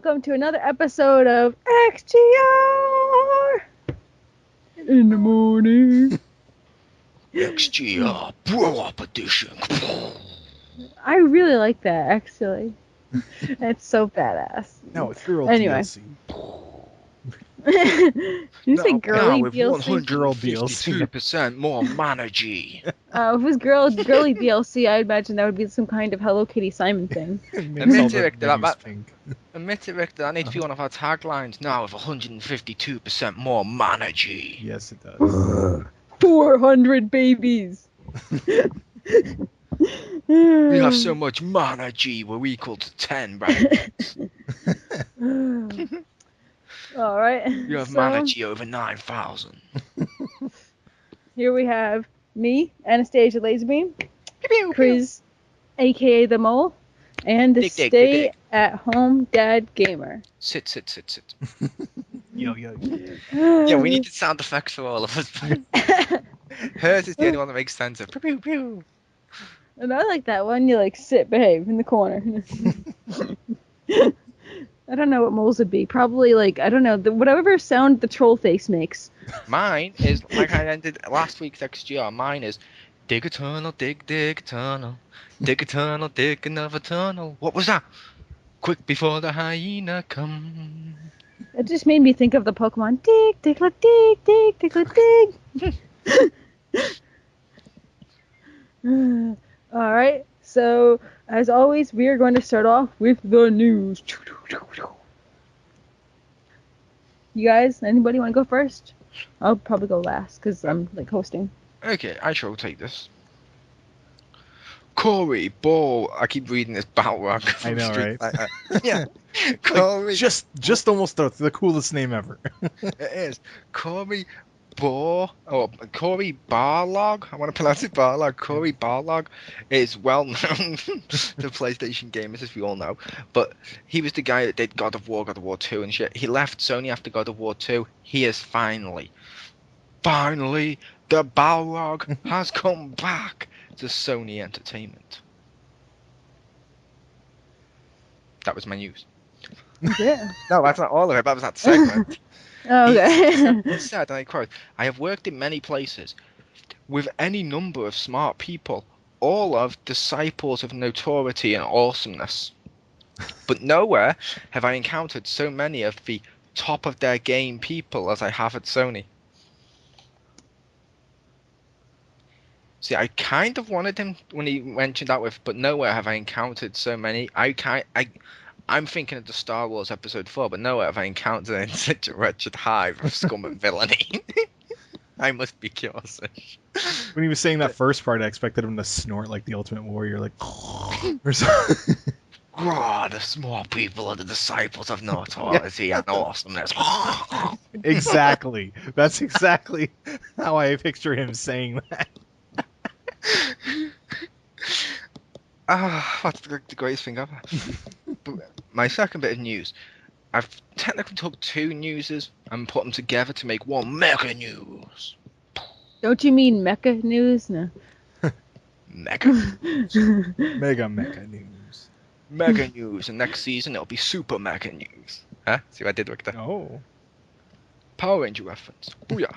welcome to another episode of XGR in the morning. XGR Bro Up Edition. I really like that, actually. It's so badass. No, it's girl Anyway. DLC. You say girly now with DLC? 152% more mana G. If it was girly DLC, I'd imagine that would be some kind of Hello Kitty Simon thing. Admit it, Richter, that needs to be one of our taglines now with 152% more mana G. Yes, it does. 400 babies. We have so much mana G, we're equal to 10, right? Alright. You have mana G over 9,000. Here we have me, Anastasia Laserbeam, Chris, aka the Mole, and the stay-at-home dad gamer. Sit. Yo. Yeah, we need the sound effects for all of us. Hers is the only one that makes sense of pew pew. And I like that one. You like sit, behave in the corner. I don't know what moles would be. Probably like, I don't know, whatever sound the troll face makes. Mine is like I ended last week's XGR. Mine is dig a tunnel, dig a tunnel, dig a tunnel, dig another tunnel. What was that? Quick before the hyena come. It just made me think of the Pokemon. Dig, dig, dig. Alright, so as always, we are going to start off with the news. You guys, anybody want to go first? I'll probably go last because I'm like hosting. Okay, I shall take this. Corey Ball. I keep reading this battle rock. I know, right? Yeah. Corey. Like, just almost the coolest name ever. It is. Corey Barlog. I want to pronounce it Barlog. Corey Barlog is well known to PlayStation gamers, as we all know. But he was the guy that did God of War 2 and shit. He left Sony after God of War 2. He is finally, the Balrog has come back to Sony Entertainment. That was my news. Yeah. No, that's not all of it. That was that segment. Okay. He said, and I quote, "I have worked in many places with any number of smart people, all of disciples of notoriety and awesomeness. But nowhere have I encountered so many of the top of their game people as I have at Sony." See, I kind of wanted him when he mentioned that with, but nowhere have I encountered so many. I'm thinking of the Star Wars Episode 4, but nowhere have I encountered in such a wretched hive of scum and villainy. I must be Kyosuke. When he was saying that first part, I expected him to snort like the Ultimate Warrior, like or something. God, the small people are the disciples of notoriety and awesomeness. Exactly. That's exactly how I picture him saying that. That's the greatest thing ever. But my second bit of news, I've technically took two newses and put them together to make one mega news. Don't you mean mecha news? No. Mega. Mega news. Mega news, and next season it'll be super mega news. Huh? See what I did with that? Oh. Power Ranger reference. Oh yeah.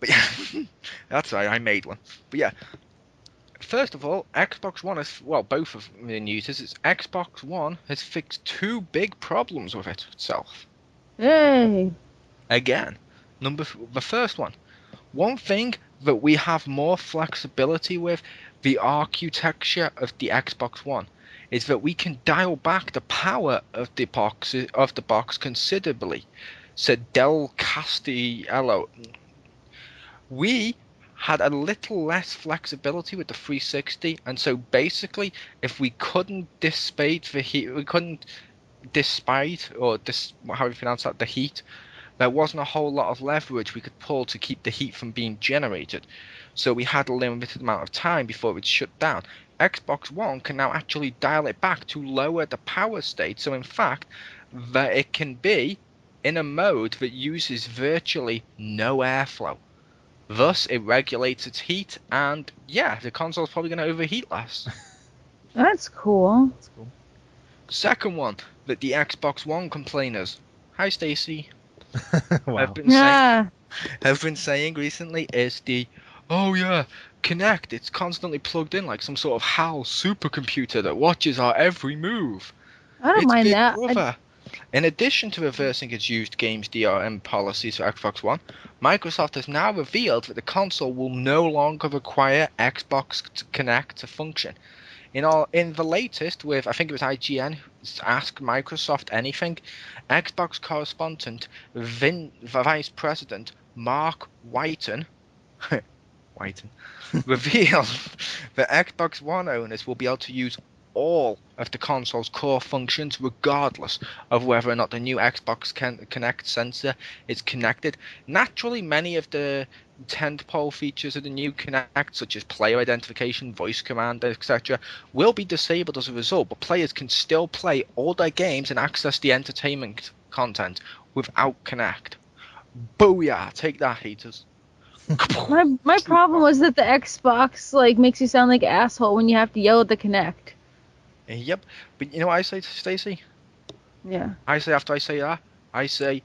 But yeah, that's right, I made one. But yeah. First of all, Xbox One has, well, both of the news is Xbox One has fixed two big problems with it itself. Hey. Again, the first one thing that we have more flexibility with the architecture of the Xbox One is that we can dial back the power of the box considerably, said Del Castiello. We had a little less flexibility with the 360, and so basically, if we couldn't dissipate the heat, how do you pronounce that, the heat, there wasn't a whole lot of leverage we could pull to keep the heat from being generated. So we had a limited amount of time before it would shut down. Xbox One can now actually dial it back to lower the power state, so in fact, that it can be in a mode that uses virtually no airflow. Thus, it regulates its heat, and yeah, the console's probably going to overheat less. That's cool. That's cool. Second one that the Xbox One complainers, hi Stacy, have Wow. been saying Yeah. recently is the, oh yeah, Kinect, it's constantly plugged in like some sort of HAL supercomputer that watches our every move. I don't It's mind Big that. Brother. In addition to reversing its used games DRM policies for Xbox One, Microsoft has now revealed that the console will no longer require Xbox Kinect to function. In the latest, with I think it was IGN Ask Microsoft Anything, Xbox correspondent Vice President Mark Whiten Whiten revealed that Xbox One owners will be able to use all of the console's core functions regardless of whether or not the new Xbox Kinect sensor is connected. Naturally, many of the tentpole features of the new Kinect, such as player identification, voice command, etc., will be disabled as a result, but players can still play all their games and access the entertainment content without Kinect. Booyah! Take that, haters. My problem was that the Xbox like makes you sound like an asshole when you have to yell at the Kinect. Yep, but you know what I say to Stacey? Yeah. I say after I say that, I say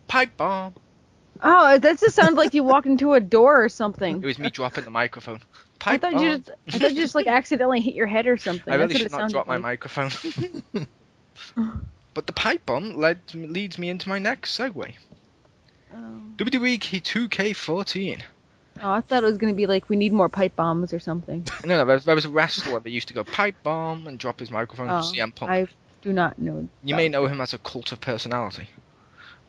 pipe bomb. Oh, that just sounded like you walked into a door or It something. was me dropping the microphone. I Pipe thought you bomb. just, I thought you just like accidentally hit your head or something. I That's really what should it not sounded drop my like. microphone. But the pipe bomb leads me into my next segue. Oh. WWE 2K14. Oh, I thought it was gonna be like we need more pipe bombs or something. No, there was a wrestler that used to go pipe bomb and drop his microphone. Oh, CM Punk. I do not know. You may know him as a cult of personality.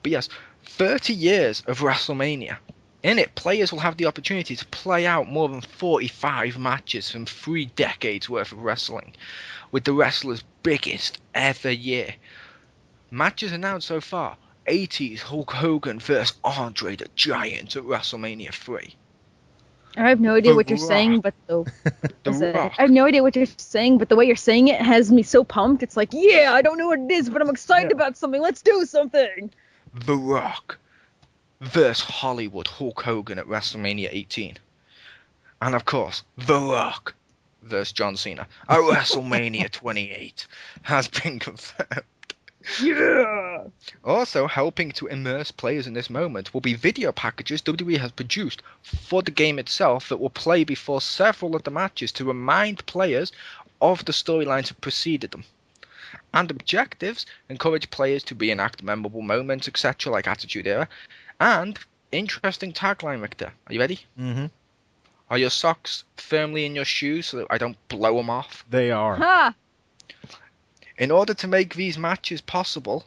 But yes, 30 years of WrestleMania. In it, players will have the opportunity to play out more than 45 matches from 3 decades worth of wrestling, with the wrestler's biggest ever year. Matches announced so far: 80s Hulk Hogan vs. Andre the Giant at WrestleMania 3. I have no idea The what you're saying, Rock. but The Rock. I have no idea what you're saying, but the way you're saying it has me so pumped. It's like, yeah, I don't know what it is, but I'm excited Yeah. about something. Let's do something. The Rock vs. Hollywood Hulk Hogan at WrestleMania 18. And of course, The Rock vs. John Cena at WrestleMania 28 has been confirmed. Yeah. Also, helping to immerse players in this moment will be video packages WWE has produced for the game itself that will play before several of the matches to remind players of the storylines that preceded them. And objectives encourage players to reenact memorable moments, etc., like Attitude Era. And interesting tagline, Richter. Are you ready? Mm-hmm. Are your socks firmly in your shoes so that I don't blow them off? They are. Ha! In order to make these matches possible,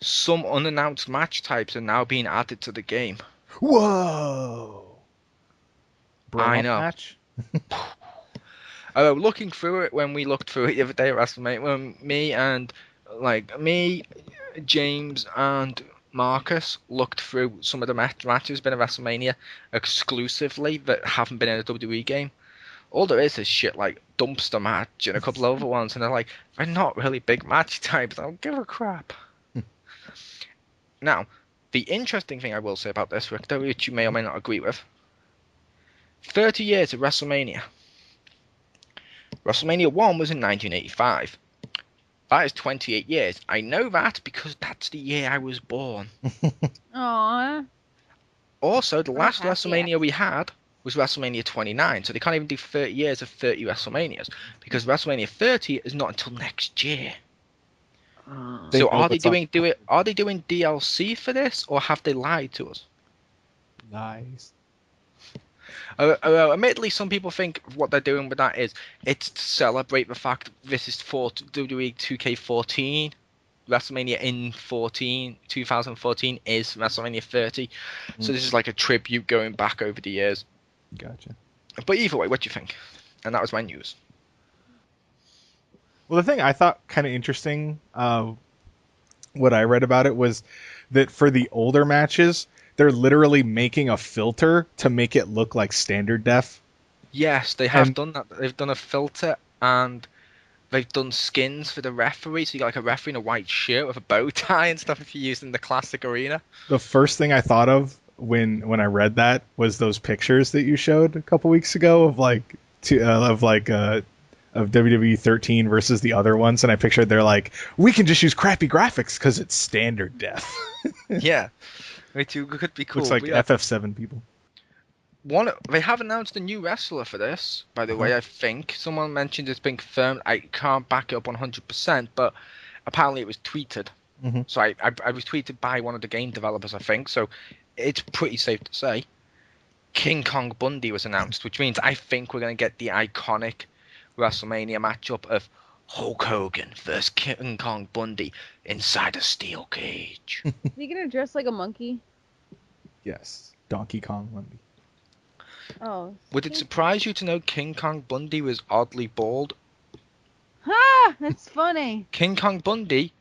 some unannounced match types are now being added to the game. Whoa! I know. Match? Looking through it, when we looked through it the other day at WrestleMania, when me, James, and Marcus looked through some of the matches been at WrestleMania exclusively that haven't been in a WWE game. All there is shit like dumpster match and a couple of other ones, and they're not really big match types. I don't give a crap. Now, the interesting thing I will say about this, Richter, which you may or may not agree with, 30 years of WrestleMania. WrestleMania 1 was in 1985. That is 28 years. I know that because that's the year I was born. Aww. Also, the last happy WrestleMania we had was WrestleMania 29, so they can't even do 30 years of 30 WrestleManias because WrestleMania 30 is not until next year. So are they doing DLC for this, or have they lied to us? Nice. Admittedly, some people think what they're doing with that is it's to celebrate the fact that this is for WWE 2K14. WrestleMania in 2014 is WrestleMania 30. So this is like a tribute going back over the years. Gotcha. But either way, what do you think? And that was my news. Well, the thing I thought kind of interesting, what I read about it was that for the older matches, they're literally making a filter to make it look like standard def. Yes, they have done that. They've done a filter and they've done skins for the referee. So you got like a referee in a white shirt with a bow tie and stuff if you use in the classic arena. The first thing I thought of when I read that was those pictures that you showed a couple weeks ago of of WWE 13 versus the other ones, and I pictured they're like, we can just use crappy graphics because it's standard def. Yeah, which could be cool. Looks like But yeah, FF7 people. they have announced a new wrestler for this, by the way. I think someone mentioned it's been confirmed. I can't back it up 100%, but apparently it was tweeted. Mhm. So I was tweeted by one of the game developers, I think. So it's pretty safe to say King Kong Bundy was announced, which means I think we're going to get the iconic WrestleMania matchup of Hulk Hogan versus King Kong Bundy inside a steel cage. Is he gonna dress like a monkey? Yes, Donkey Kong Bundy. Oh. Would it surprise you to know King Kong Bundy was oddly bald? Ha! That's funny. King Kong Bundy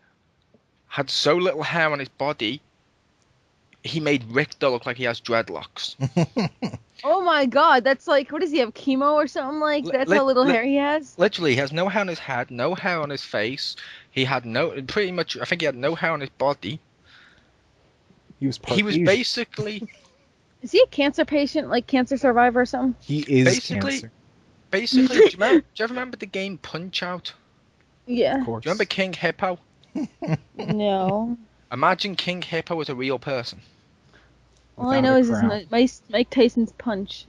had so little hair on his body, he made Richter look like he has dreadlocks. Oh my god, that's like, what does he have, chemo or something like? That's how little hair he has? Literally, he has no hair on his head, no hair on his face. He had pretty much, I think he had no hair on his body. He was He basically, Is he a cancer patient, like cancer survivor or something? He is basically- cancer. do you ever remember the game Punch Out? Yeah. Of course. Do you remember King Hippo? No. Imagine King Hippo was a real person. All I Without know a is crown. Mike Tyson's punch.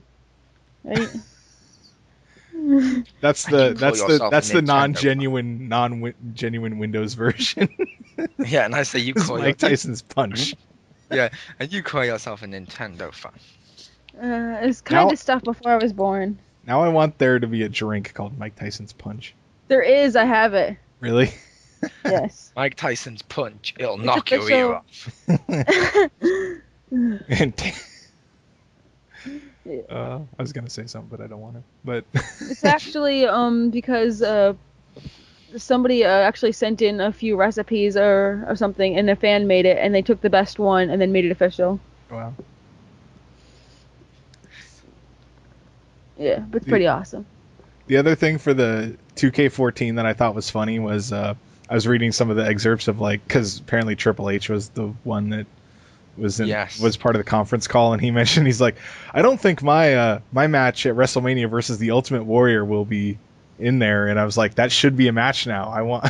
Right? That's And you call yourself a the Nintendo. non-genuine Windows version. Yeah, and I say you It's call Mike Tyson's punch. Yeah, and you call yourself a Nintendo fan. It's kind Now- of stuff before I was born. Now I want there to be a drink called Mike Tyson's Punch. There is, I have it. Really? Yes. Mike Tyson's punch, it'll It's knock your ear official. off. And Yeah. I was gonna say something, but I don't want to. But It's actually because somebody actually sent in a few recipes or something, and a fan made it, and they took the best one and then made it official. wow. Yeah, but it's pretty awesome. The other thing for the 2K14 that I thought was funny was I was reading some of the excerpts of because apparently Triple H was the one that was part of the conference call, and he mentioned he's like, I don't think my match at WrestleMania versus the Ultimate Warrior will be in there, and I was like, that should be a match now. I want,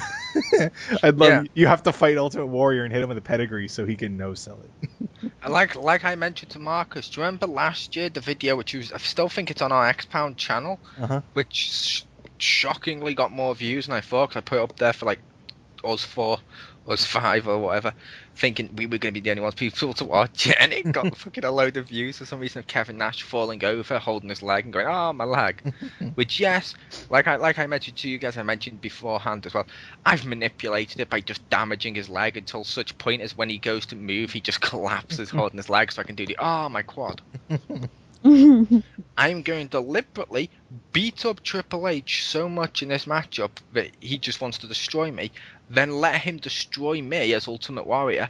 I'd love you have to fight Ultimate Warrior and hit him with a pedigree so he can no sell it. Like I mentioned to Marcus, do you remember last year the video I still think it's on our Xpound channel, which shockingly got more views than I thought, 'cause I put it up there for like us 4, us 5 or whatever, thinking we were going to be the only ones people to watch it, and it got fucking a load of views for some reason of Kevin Nash falling over, holding his leg and going, oh, my leg. Which, yes, like I mentioned to you guys, I mentioned beforehand as well, I've manipulated it by just damaging his leg until such point as when he goes to move, he just collapses holding his leg so I can do my quad. I'm going to deliberately beat up Triple H so much in this matchup that he just wants to destroy me, then let him destroy me as Ultimate Warrior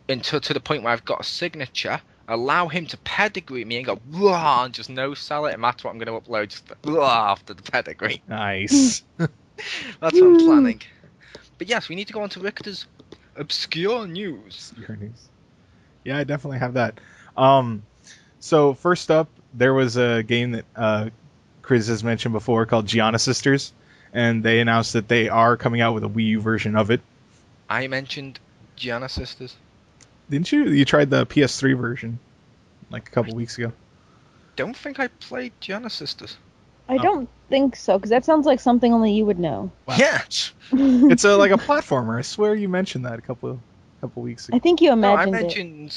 until to the point where I've got a signature, allow him to pedigree me and go "Wah," and just no sell it, and that's what I'm going to upload just after the pedigree. Nice. That's what I'm planning. But yes, we need to go on to Richter's obscure news. Your news. Yeah, I definitely have that. So first up, there was a game that Chris has mentioned before called Gianna Sisters, and they announced that they are coming out with a Wii U version of it. I mentioned Gianna Sisters. Didn't you? You tried the PS3 version like a couple weeks ago. Don't think I played Gianna Sisters. I don't think so, because that sounds like something only you would know. Wow. Yeah. It's like a platformer. I swear you mentioned that a couple weeks ago. I think you No, I imagined it. mentioned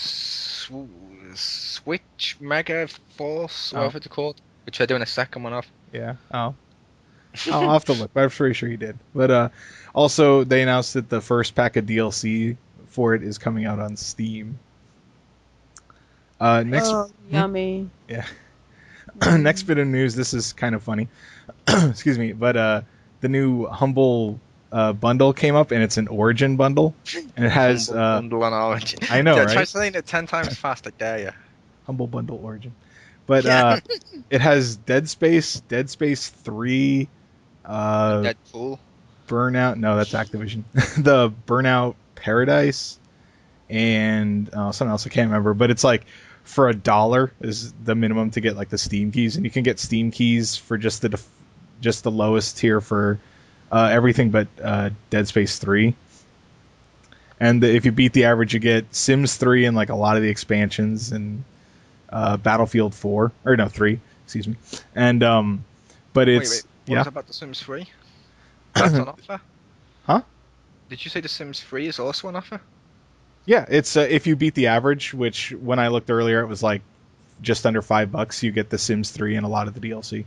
Switch Mega Force, whatever it's called, which they're doing a second one of. Yeah. Oh. I'll have to look, but I'm pretty sure you did. But also, they announced that the first pack of DLC for it is coming out on Steam. Next, Yummy. yeah. Next bit of news. This is kind of funny. Excuse me, but the new Humble bundle came up, and it's an Origin bundle, and it has Bundle on Origin. I know, Yeah, right? try saying it 10 times fast, I dare you. Humble bundle Origin, but it has Dead Space 3, Deadpool. Burnout. No, that's Activision. The Burnout Paradise, and something else I can't remember. But it's like for $1 is the minimum to get like the Steam keys, and you can get Steam keys for just just the lowest tier for everything but Dead Space 3. And if you beat the average, you get Sims 3 and like a lot of the expansions and Battlefield 4 or no 3, excuse me. And but it's What was about the Sims 3? That's on offer? Huh? Did you say the Sims 3 is also on offer? Yeah, it's if you beat the average, which when I looked earlier, it was like just under $5. You get the Sims 3 and a lot of the DLC.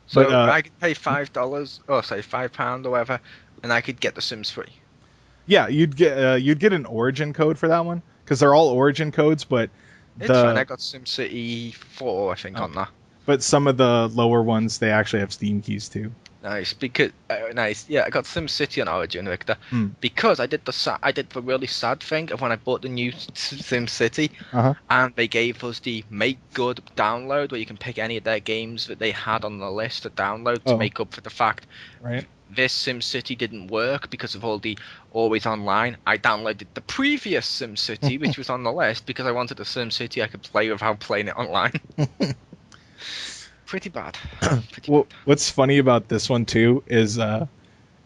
So I could pay $5, or say £5 or whatever, and I could get the Sims 3. Yeah, you'd get an origin code for that one because they're all origin codes, but it's fine. I got SimCity 4, I think, on that. But some of the lower ones, they actually have Steam keys too. Nice, because nice. Yeah, I got SimCity on Origin, Victor, because I did the really sad thing of when I bought the new SimCity, and they gave us the Make Good download where you can pick any of their games that they had on the list to download to make up for the fact this SimCity didn't work because of all the always online. I downloaded the previous SimCity, which was on the list, because I wanted a SimCity I could play without playing it online. Pretty bad. What's funny about this one too is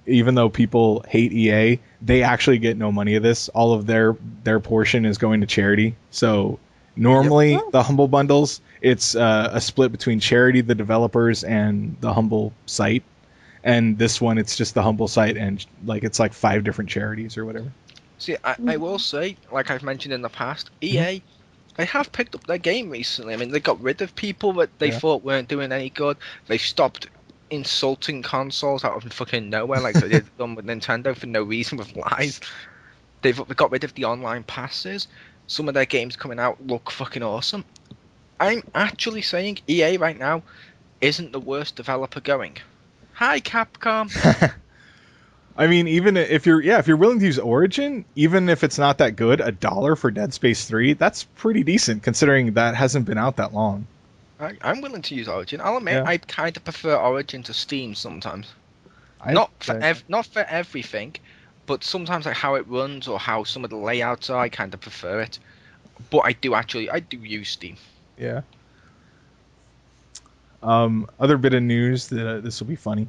even though people hate EA, they actually get no money of this. All of their portion is going to charity. So normally the Humble bundles, it's a split between charity, the developers, and the Humble site. And this one, it's just the Humble site, and like it's like 5 different charities or whatever. See, I will say, like I've mentioned in the past, EA. They have picked up their game recently. I mean, they got rid of people that they thought weren't doing any good. They stopped insulting consoles out of fucking nowhere, like they did done with Nintendo for no reason with lies. They got rid of the online passes. Some of their games coming out look fucking awesome. I'm actually saying EA right now isn't the worst developer going. Hi, Capcom. I mean, even if you're willing to use Origin, even if it's not that good, $1 for Dead Space 3, that's pretty decent considering that hasn't been out that long. I'm willing to use Origin. I'll admit, I kind of prefer Origin to Steam sometimes. Not for everything, but sometimes like how it runs or how some of the layouts are, I kind of prefer it. But I do use Steam. Yeah. Other bit of news that this will be funny.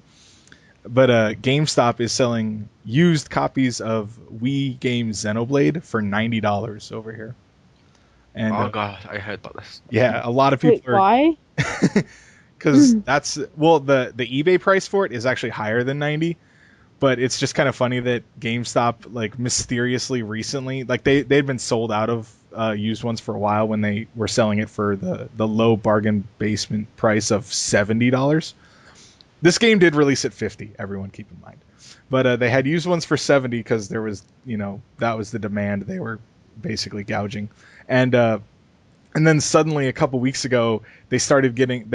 But GameStop is selling used copies of Wii game Xenoblade for $90 over here. And, oh god, I heard about this. Yeah, a lot of people are. Why? Because the eBay price for it is actually higher than 90, but it's just kind of funny that GameStop like mysteriously recently, like they'd been sold out of used ones for a while when they were selling it for the low bargain basement price of $70. This game did release at 50, everyone keep in mind. But they had used ones for 70 because there was, that was the demand. They were basically gouging. And then suddenly a couple weeks ago, they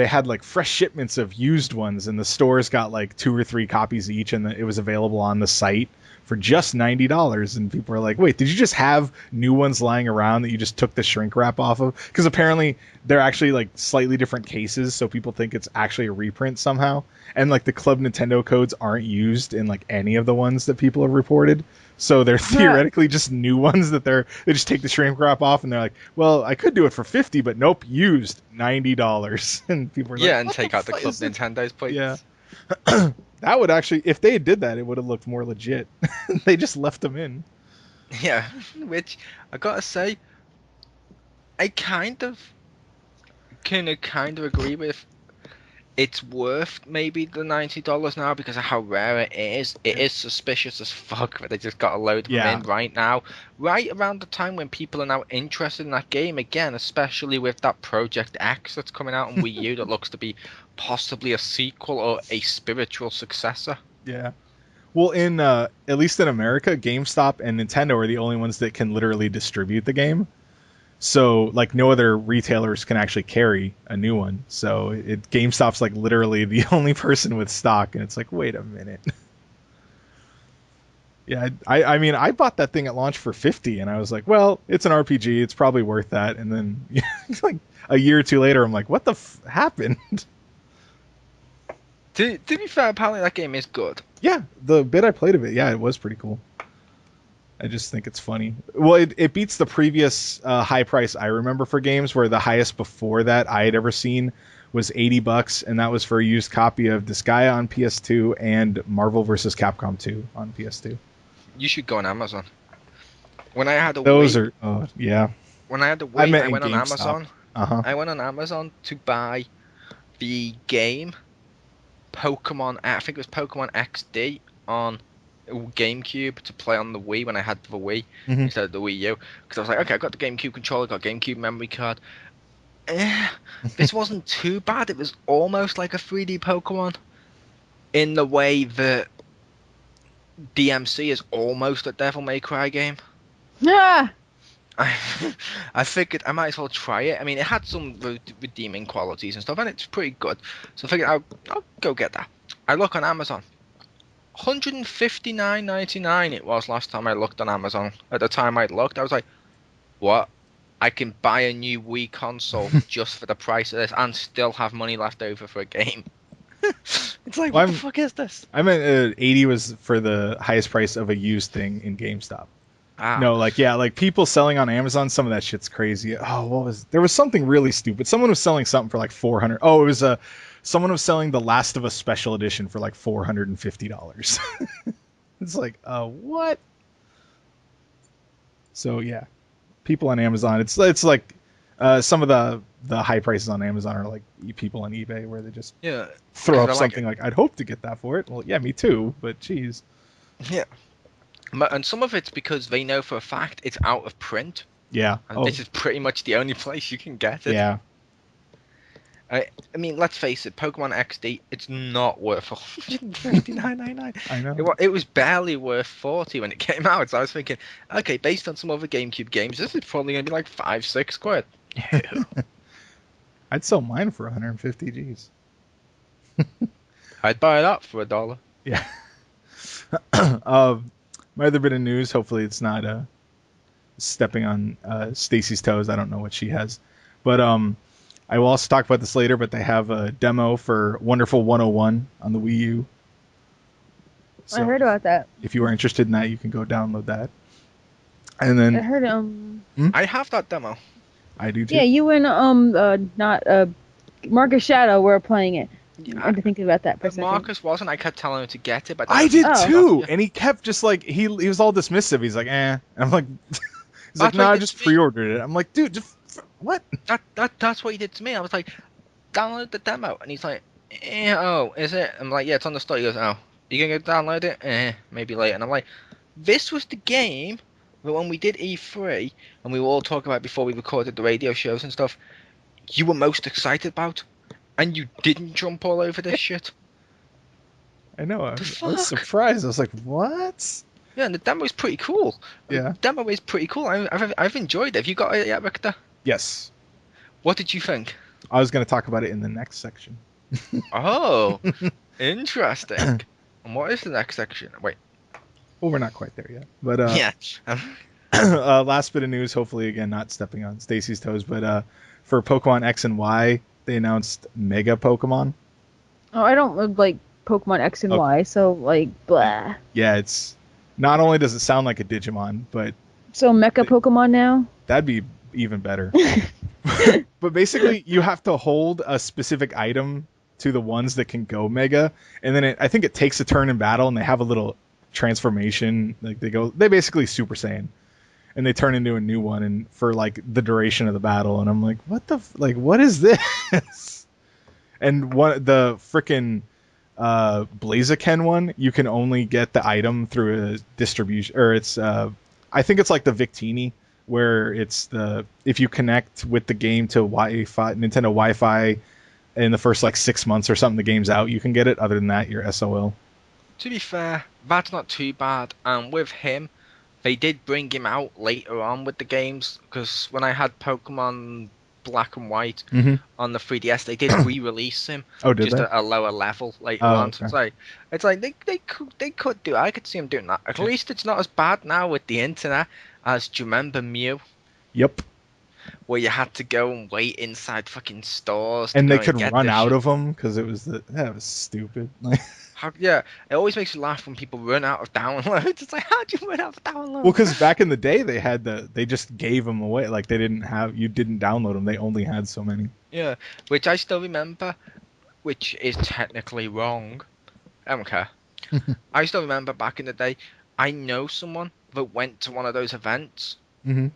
had like fresh shipments of used ones, and the stores got like 2 or 3 copies each, and it was available on the site for just $90. And people are like, wait, did you just have new ones lying around that you just took the shrink wrap off of? Because apparently they're actually like slightly different cases, so people think it's actually a reprint somehow. And like the Club Nintendo codes aren't used in like any of the ones that people have reported. So they're theoretically just new ones that they just take the shrink wrap off, and they're like, well, I could do it for 50, but nope, used $90. And people are like, and take out the Club Nintendo's plates. Yeah. That would actually, if they did that, it would have looked more legit. They just left them in. Yeah, which I gotta say, I kind of agree with. It's worth maybe the $90 now because of how rare it is. It is suspicious as fuck that they just got a load of them in right now. Right around the time when people are now interested in that game again, especially with that Project X that's coming out on Wii U that looks to be possibly a sequel or a spiritual successor. Yeah. Well, at least in America, GameStop and Nintendo are the only ones that can literally distribute the game. So, like, no other retailers can actually carry a new one. So, GameStop's, like, literally the only person with stock. And it's like, wait a minute. Yeah, I mean, I bought that thing at launch for 50. And I was like, well, it's an RPG. It's probably worth that. And then, like, a year or two later, I'm like, what the happened? To be fair, apparently that game is good. Yeah, the bit I played of it, it was pretty cool. I just think it's funny. Well, it beats the previous high price I remember for games, where the highest before that I had ever seen was $80, and that was for a used copy of Disgaea on PS2 and Marvel vs. Capcom 2 on PS2. You should go on Amazon. When I had a Those Wii, are, oh, yeah. when I had a Wii, I went on GameStop. Amazon. I went on Amazon to buy the game Pokemon. I think it was Pokemon XD on GameCube to play on the Wii when I had the Wii instead of the Wii U. Because I was like, okay, I got the GameCube controller, got GameCube memory card. This wasn't too bad. It was almost like a 3D Pokemon in the way that DMC is almost a Devil May Cry game. Yeah. I figured I might as well try it. I mean, it had some redeeming qualities and stuff, and it's pretty good. So I figured I'll go get that. I look on Amazon. $159.99 it was last time I looked on Amazon. At the time I looked, I was like, what? I can buy a new Wii console just for the price of this and still have money left over for a game. It's like, what the fuck is this? I meant 80 was for the highest price of a used thing in GameStop. Ah. No, like people selling on Amazon, some of that shit's crazy. Oh, there was something really stupid. Someone was selling something for like $400. Oh, it was someone was selling The Last of Us Special Edition for like $450. It's like, what? So yeah, people on Amazon, it's like some of the high prices on Amazon are like people on eBay where they just throw up something like I'd hope to get that for it. Well, yeah, me too, but geez. Yeah. And some of it's because they know for a fact it's out of print. Yeah. And this is pretty much the only place you can get it. Yeah. I mean, let's face it, Pokemon XD, it's not worth $159.99. I know. It was barely worth $40 when it came out. So I was thinking, okay, based on some other GameCube games, this is probably going to be like $5-6. I'd sell mine for 150 G's. I'd buy it up for $1. Yeah. My other bit of news, hopefully it's not stepping on Stacy's toes. I don't know what she has. But I will also talk about this later, but they have a demo for Wonderful 101 on the Wii U. So I heard about that. If you are interested in that, you can go download that. And then I heard I have that demo. I do too. Yeah, you and Marcus Shadow were playing it. I had to think about that for a second. Marcus wasn't. I kept telling him to get it, but I did too. And he kept just like he was all dismissive. He's like, eh. And I'm like, he's like, no, I just pre-ordered it. I'm like, dude, just what? That's what he did to me. I was like, download the demo, and he's like, oh, is it? I'm like, yeah, it's on the store. He goes, oh, you gonna go download it? Maybe later. And I'm like, this was the game that when we did E3 and we were all talking about before we recorded the radio shows and stuff, you were most excited about. And you didn't jump all over this shit. I know. I was surprised. I was like, what? Yeah, and the demo is pretty cool. Yeah. The demo is pretty cool. I've enjoyed it. Have you got it yet, Victor? Yes. What did you think? I was going to talk about it in the next section. Oh, interesting. And what is the next section? Wait. Well, we're not quite there yet. But yeah. Last bit of news, hopefully, again, not stepping on Stacy's toes, but for Pokemon X and Y, they announced Mega Pokemon. Oh, I don't like Pokemon X and Y, so like, blah. Yeah, it's not only does it sound like a Digimon, but so Mecha Pokemon now. That'd be even better. But basically, you have to hold a specific item to the ones that can go Mega, and then I think it takes a turn in battle, and they have a little transformation. Like they basically Super Saiyan. And they turn into a new one, and for like the duration of the battle, and I'm like, what is this? And the frickin' Blaziken one, you can only get the item through a distribution, or it's I think it's like the Victini, where it's if you connect with the game to Wi-Fi, Nintendo Wi-Fi, in the first like 6 months or something, the game's out, you can get it. Other than that, you're SOL. To be fair, that's not too bad. And with him, they did bring him out later on with the games, because when I had Pokemon Black and White on the 3DS, they did re-release him just at a lower level later on. Okay. So it's like they could do. I could see him doing that. At least it's not as bad now with the internet as. Do you remember Mew? Yep. Where you had to go and wait inside fucking stores, and they could run out of them because it was that was stupid. Yeah, it always makes me laugh when people run out of downloads. It's like, how'd you run out of downloads? Well, because back in the day they just gave them away. Like you didn't download them. They only had so many. Yeah, which I still remember, which is technically wrong. I don't care. I still remember back in the day, I know someone that went to one of those events. Mm-hmm.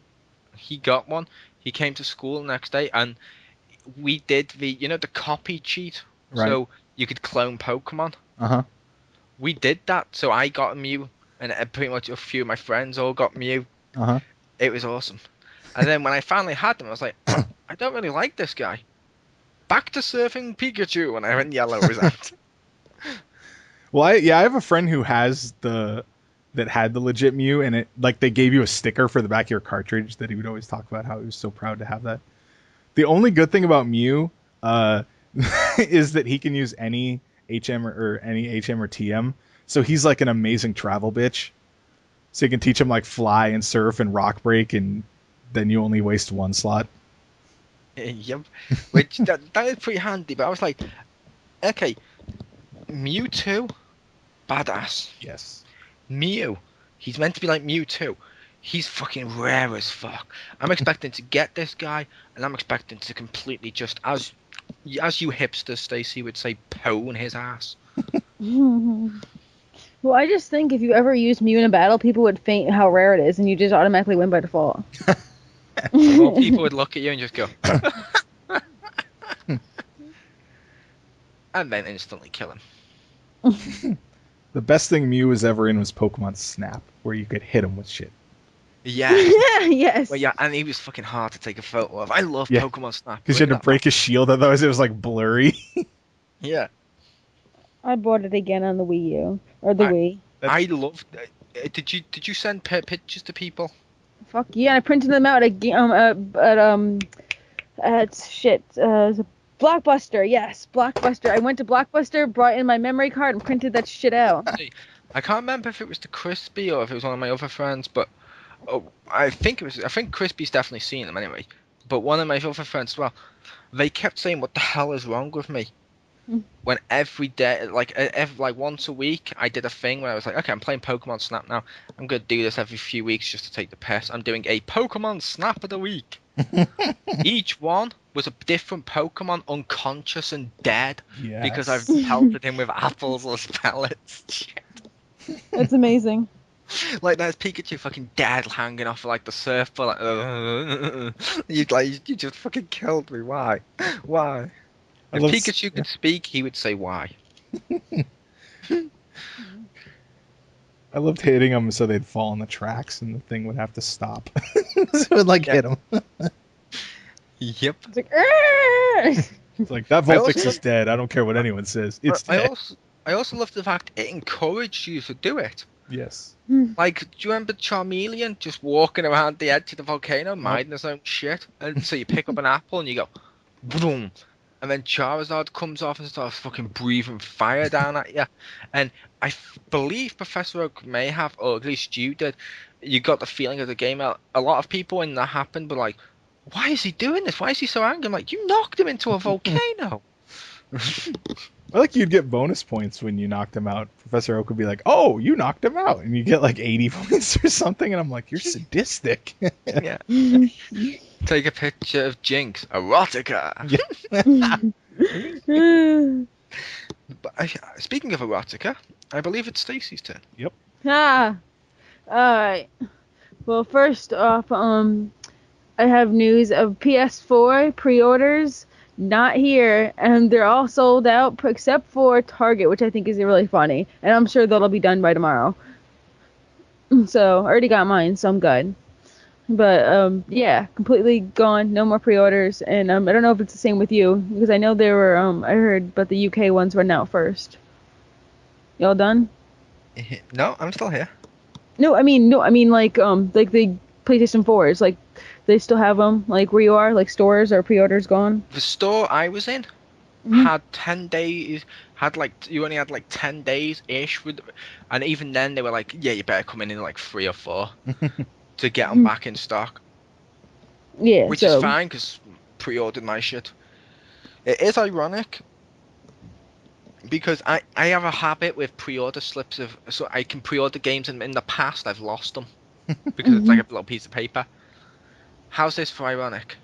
He got one. He came to school the next day, and we did the copy cheat. Right. So you could clone Pokemon. Uh-huh. We did that. So I got a Mew, and pretty much a few of my friends all got Mew. Uh-huh. It was awesome. And then when I finally had them, I was like, oh, I don't really like this guy. Back to surfing Pikachu when I went yellow was out. Well, I have a friend who has that had the legit Mew, and it like they gave you a sticker for the back of your cartridge that he would always talk about how he was so proud to have that. The only good thing about Mew is that he can use any HM or TM, so he's like an amazing travel bitch. So you can teach him like fly and surf and rock break, and then you only waste one slot. Yep, which that is pretty handy. But I was like, okay, Mewtwo, badass. Yes. Mew, he's meant to be like Mewtwo. He's fucking rare as fuck. I'm expecting to get this guy, and I'm expecting to completely just, as you hipsters, Stacy would say, pwn his ass. Well, I just think if you ever use Mew in a battle, people would faint how rare it is, and you just automatically win by default. Well, people would look at you and just go, and then instantly kill him. The best thing Mew was ever in was Pokemon Snap, where you could hit him with shit. Yeah. Yes. Well, yeah, and he was fucking hard to take a photo of. I love Pokemon Snap. Because you had to break his shield, otherwise it was like blurry. Yeah. I bought it again on the Wii U or the Wii. I loved. Did you send pictures to people? Fuck yeah! I printed them out at Blockbuster. Yes, Blockbuster. I went to Blockbuster, brought in my memory card, and printed that shit out. I can't remember if it was the Crispy or if it was one of my other friends, but I think Crispy's definitely seen them anyway. But one of my other friends as well, they kept saying, "What the hell is wrong with me?" When every day, like once a week, I did a thing where I was like, okay, I'm playing Pokemon Snap now. I'm going to do this every few weeks just to take the piss. I'm doing a Pokemon Snap of the week. Each one was a different Pokemon, unconscious and dead, because I've pelted him with apples or pellets. That's amazing. Like there's Pikachu fucking dead, hanging off like the surfboard. You just fucking killed me. Why? If Pikachu could speak, he would say why. I loved hitting them so they'd fall on the tracks and the thing would have to stop. So it would hit them. Yep. It's like, it's like that Vulpix is dead. I don't care what anyone says. It's dead. I also love the fact it encouraged you to do it. Yes. Like, do you remember Charmeleon just walking around the edge of the volcano, minding his own shit? And so you pick up an apple and you go, boom. And then Charizard comes off and starts fucking breathing fire down at you. And I believe Professor Oak may have, or at least you did, you got the feeling of the game. A lot of people when that happened were like, why is he doing this? Why is he so angry? I'm like, you knocked him into a volcano. I like you'd get bonus points when you knocked him out. Professor Oak would be like, oh, you knocked him out. And you get like 80 points or something. And I'm like, you're sadistic. Yeah. Take a picture of Jinx. Erotica. But speaking of erotica, I believe it's Stacy's turn. Yep. Alright. Well, first off, I have news of PS4 pre-orders. Not here, and they're all sold out except for Target, which I think is really funny, and I'm sure that'll be done by tomorrow. So I already got mine, so I'm good. But yeah, completely gone, no more pre-orders, and I don't know if it's the same with you, because I know there were I heard, but the UK ones went out first. Y'all done? No, I'm still here. No, I mean like the PlayStation 4s, like they still have them, like where you are, like stores or pre-orders gone. The store I was in had 10 days, you only had like 10 days ish, and even then they were like, yeah, you better come in like 3 or 4 to get them back in stock. Yeah, which is fine because pre-ordered my shit. It is ironic. Because I have a habit with pre-order slips of, so I can pre-order games and in the past I've lost them because it's like a little piece of paper. How's this for ironic?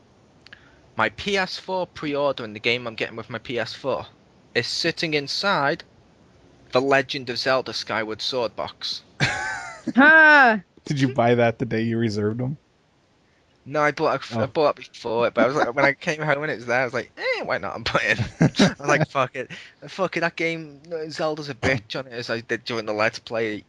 My PS4 pre-order and the game I'm getting with my PS4 is sitting inside the Legend of Zelda Skyward Sword box. Ha! Did you buy that the day you reserved them? No, I bought it before it, but I was like, when I came home and it was there, I was like, why not? I'm playing. I was like, fuck it, that game, Zelda's a bitch on it as I did during the Let's Play.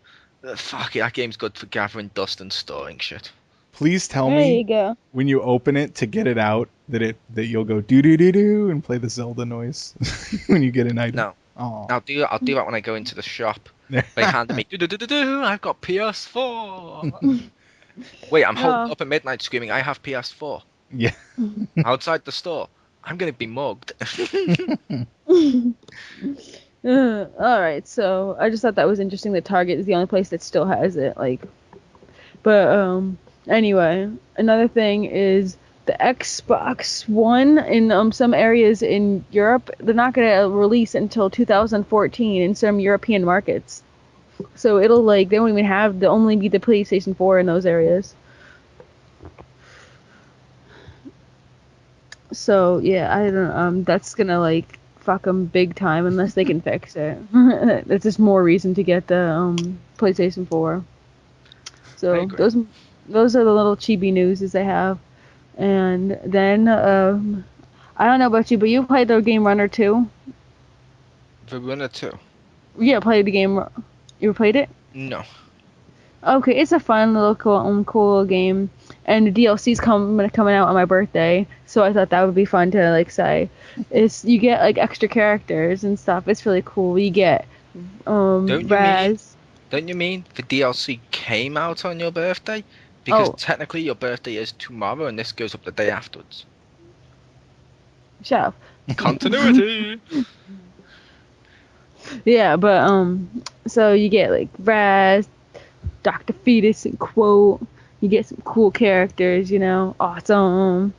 Fuck it, that game's good for gathering dust and storing shit. Please tell There me you go. when you open it to get it out that you'll go doo doo doo doo and play the Zelda noise when you get an item. No, Oh. I'll do that when I go into the shop. They hand me, I've got PS4. Wait, I'm holding Oh. up at midnight screaming, I have PS4. Yeah. Outside the store, I'm gonna be mugged. All right, so I just thought that was interesting that Target is the only place that still has it. But anyway, another thing is the Xbox One in some areas in Europe, they're not gonna release until 2014 in some European markets. So it'll they won't even have they'll only be the PlayStation 4 in those areas. So yeah, I don't that's gonna fuck them big time unless they can fix it. That's just more reason to get the PlayStation 4. So those are the little chibi newses they have. And then I don't know about you, but you played the game Runner 2? The Runner 2? Yeah, played the game. You ever played it? No. Okay, it's a fun little cool little game, and the DLC's coming out on my birthday, so I thought that would be fun to say. You get extra characters and stuff. It's really cool. You get Raz. Don't you mean the DLC came out on your birthday? Because technically your birthday is tomorrow, and this goes up the day afterwards. Shut up. Continuity. Yeah, but so you get Raz, Dr. Fetus, and Quote. You get some cool characters, awesome.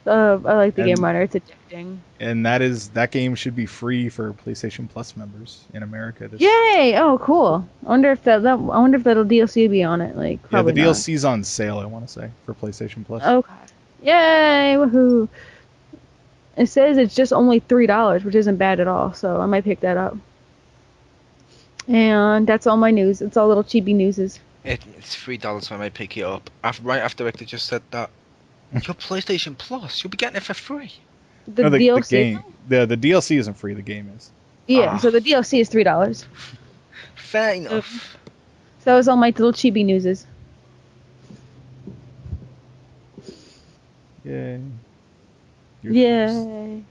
I like the game Runner. It's addicting. And that game should be free for PlayStation Plus members in America. Yay! Oh, cool. I wonder if that'll DLC be on it. Probably the DLC's on sale. I want to say for PlayStation Plus. Okay. Yay! Woohoo! It says it's just only $3, which isn't bad at all. So I might pick that up. And that's all my news. It's all little chibi newses. It's $3, so I might pick it up. Right after Victor just said that. Your PlayStation Plus, you'll be getting it for free. The DLC? The game. The DLC isn't free, the game is. Yeah, so the DLC is $3. Fair enough. So that was all my little chibi newses. Yay. Yay.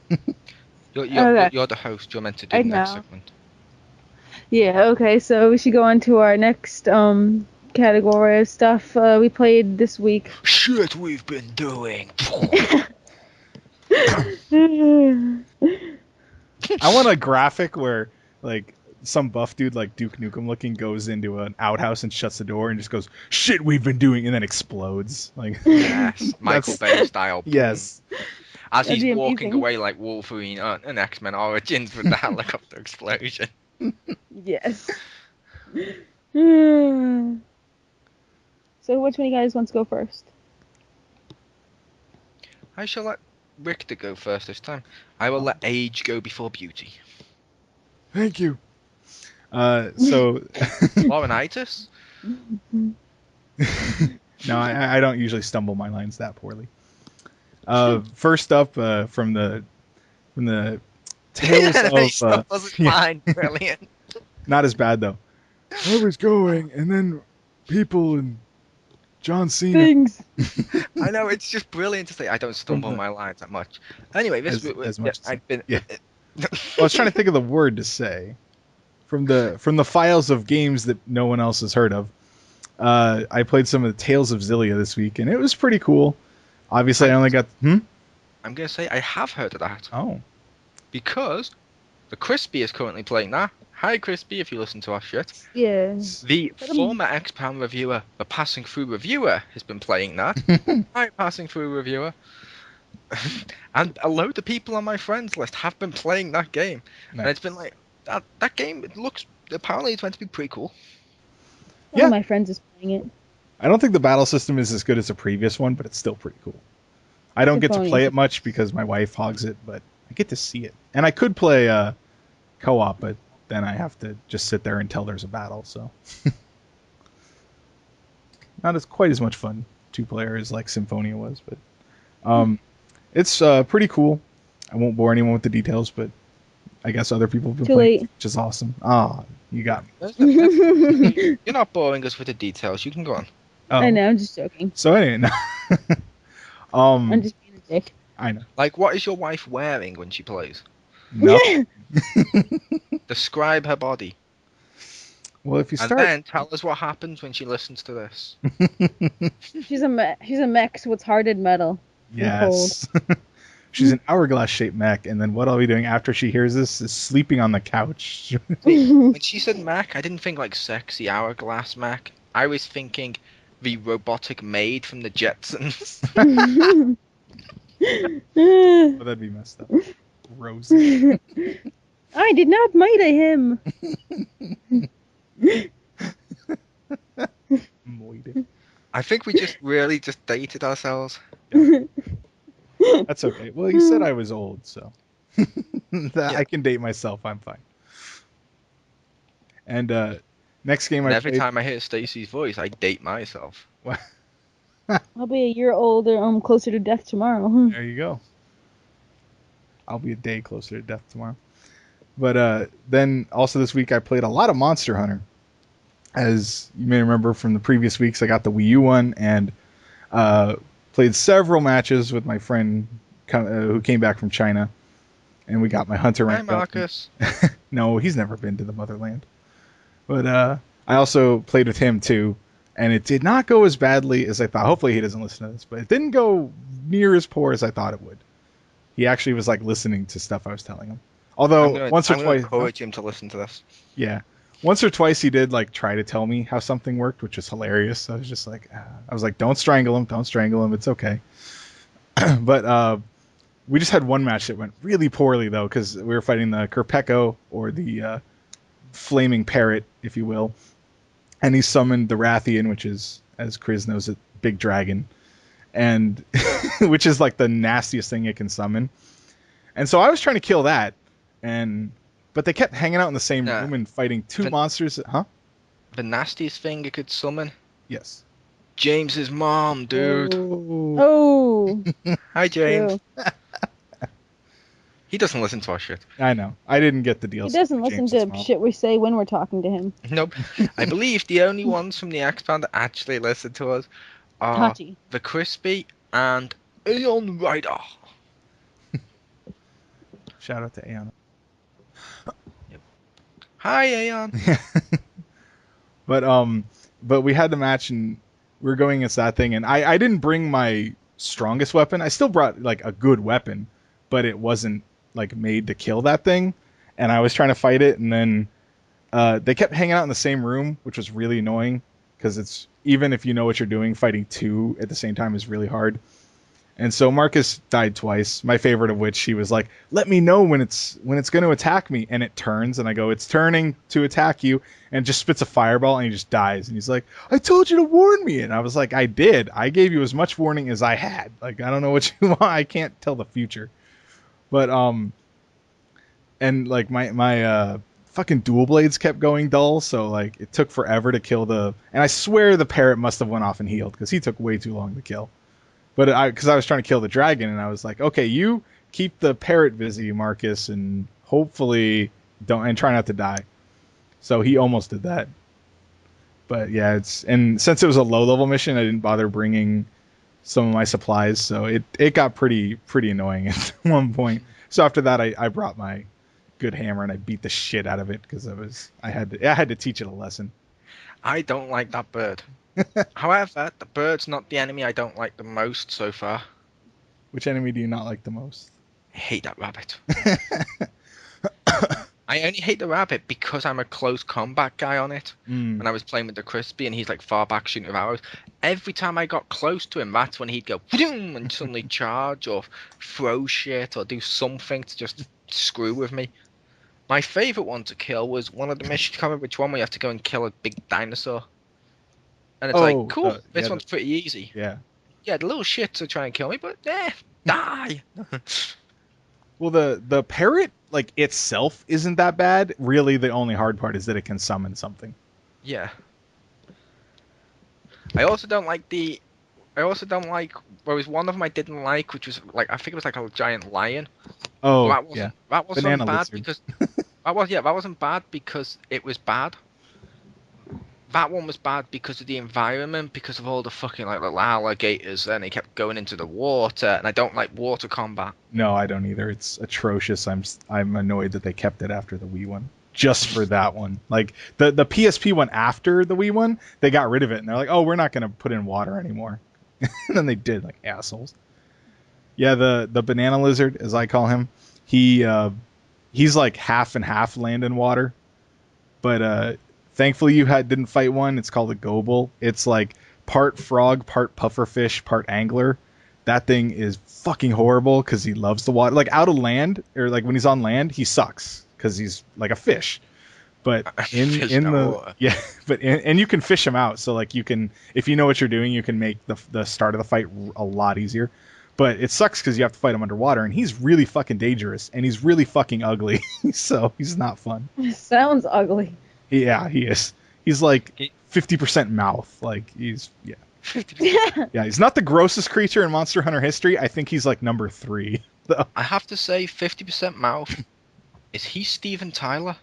You're the host, you're meant to do the next segment. Yeah, okay, so we should go on to our next category of stuff we played this week. Shit we've been doing. I want a graphic where some buff dude Duke Nukem looking goes into an outhouse and shuts the door and just goes, shit we've been doing, and then explodes. Yes, Michael Bay style. Yes. As he's walking away like Wolverine and X-Men Origins with the helicopter explosion. Yes. So which one of you guys wants to go first? I shall let Richter go first this time. I will let age go before beauty. Thank you. So Laurinaitis? No, I don't usually stumble my lines that poorly. First up, from the tales of fine, brilliant. Not as bad though. I was going, and then people and John Cena. Things. I know, it's just brilliant to say. I don't stumble my lines that much. Anyway, as much. I've been. Yeah. I was trying to think of the word to say. From the files of games that no one else has heard of, I played some of the Tales of Xillia this week, and it was pretty cool. Obviously, I only got. I'm gonna say I have heard of that. Oh. Because the Crispy is currently playing that. Hi, Crispy, if you listen to our shit. Yeah. The former Xpound reviewer, the Passing Through reviewer, has been playing that. Hi, Passing Through reviewer. And a load of people on my friends list have been playing that game, Nice. and it's been like that game. It looks apparently it's meant to be pretty cool. One of my friends is playing it. I don't think the battle system is as good as the previous one, but it's still pretty cool. I don't get to play it much because my wife hogs it, but I get to see it. And I could play co-op, but then I have to just sit there until there's a battle, so not as quite as much fun 2-player as like Symphonia was, but it's pretty cool. I won't bore anyone with the details, but I guess other people have been playing, which is awesome. Ah, you got me. You're not boring us with the details. You can go on. Oh. I know, I'm just joking. So anyway, I'm just being a dick. I know. Like, what is your wife wearing when she plays? No. Describe her body. Well, if you start, and then tell us what happens when she listens to this. She's a mech, so it's hearted metal. Yes. She's an hourglass-shaped mech, and then what I'll be doing after she hears this is sleeping on the couch. When she said mech, I didn't think like sexy hourglass mech. I was thinking the robotic maid from the Jetsons. Oh, that'd be messed up. Rosie. I did not murder him. I think we just really just dated ourselves. Yeah. That's okay. Well, you said I was old, so I can date myself. I'm fine. And next game every time I hear Stacy's voice, I date myself. I'll be a year older, closer to death tomorrow. There you go. I'll be a day closer to death tomorrow. But then also this week I played a lot of Monster Hunter. As you may remember from the previous weeks, I got the Wii U one and played several matches with my friend who came back from China. And we got my hunter rank up. Hi, Marcus. No, he's never been to the motherland. But I also played with him too. And it did not go as badly as I thought. Hopefully he doesn't listen to this. But it didn't go near as poor as I thought it would. He actually was like listening to stuff I was telling him. Although once or twice, encourage him to listen to this. Yeah, once or twice he did like try to tell me how something worked, which was hilarious. I was just like, I was like, don't strangle him, it's okay. But we just had one match that went really poorly though, because we were fighting the Kerpeko, or the flaming parrot, if you will, and he summoned the Rathian, which is, as Chris knows, a big dragon, and which is like the nastiest thing it can summon. And so I was trying to kill that. But they kept hanging out in the same room and fighting two monsters. Huh? The nastiest thing it could summon? Yes. James's mom, dude. Oh. Hi, James. He doesn't listen to our shit. I know. I didn't get the deal. He doesn't listen to shit we say when we're talking to him. Nope. I believe the only ones from the Xpound that actually listen to us are Tachi, the Crispy, and Aeon Rider. Shout out to Aeon. Yep. Hi, Aeon. But we had the match and we were going against that thing, and I didn't bring my strongest weapon. I still brought like a good weapon, but it wasn't like made to kill that thing. And I was trying to fight it, and then they kept hanging out in the same room, which was really annoying because it's, even if you know what you're doing, fighting two at the same time is really hard. And so Marcus died twice, my favorite of which he was like, let me know when it's going to attack me. And it turns, and I go, it's turning to attack you, and it just spits a fireball, and he just dies. And he's like, I told you to warn me. And I was like, I did. I gave you as much warning as I had. Like, I don't know what you want. I can't tell the future. But, and like my fucking dual blades kept going dull. So like it took forever to kill and I swear the parrot must have went off and healed because he took way too long to kill. But because I was trying to kill the dragon, and I was like, okay, you keep the parrot busy, Marcus, and hopefully and try not to die. So he almost did that. But yeah, and since it was a low level mission, I didn't bother bringing some of my supplies, so it got pretty annoying at one point. So after that, I brought my good hammer and I beat the shit out of it because I had to teach it a lesson. I don't like that bird. However, the bird's not the enemy I don't like the most so far. Which enemy do you not like the most? I hate that rabbit. I only hate the rabbit because I'm a close combat guy on it. Mm. And I was playing with the Crispy, and he's like far back shooting with arrows. Every time I got close to him, that's when he'd go boom and suddenly charge or throw shit or do something to just screw with me. My favorite one to kill was one of the missions. I can't remember which one where you have to go and kill a big dinosaur. And it's like, cool, this one's pretty easy. Yeah. Yeah, the little shits are trying to kill me, but die. Well, the parrot like itself isn't that bad. Really, the only hard part is that it can summon something. Yeah. I also don't like. There was one of them I didn't like, which was like I think it was like a giant lion. Oh, That wasn't Banana bad lizard. because that wasn't bad because it was bad. That one was bad because of the environment, because of all the fucking like little alligators, and they kept going into the water, and I don't like water combat. No, I don't either. It's atrocious. I'm annoyed that they kept it after the Wii one. Just for that one. Like the PSP one after the Wii one, they got rid of it and they're like, "Oh, we're not going to put in water anymore." And then they did, like assholes. Yeah, the banana lizard, as I call him, he's like half and half land and water. But thankfully you didn't fight one. It's called a gobel. It's like part frog, part pufferfish, part angler. That thing is fucking horrible because he loves the water. Like out of land, or like when he's on land, he sucks because he's like a fish. But in the water. Yeah, and you can fish him out. So like you can, if you know what you're doing, you can make the start of the fight a lot easier. But it sucks because you have to fight him underwater, and he's really fucking dangerous, and he's really fucking ugly. So he's not fun. Sounds ugly. Yeah, he is. He's like 50% mouth. Like he's yeah. 50%. Yeah, he's not the grossest creature in Monster Hunter history. I think he's like number 3. Though. I have to say, 50% mouth. Is he Steven Tyler?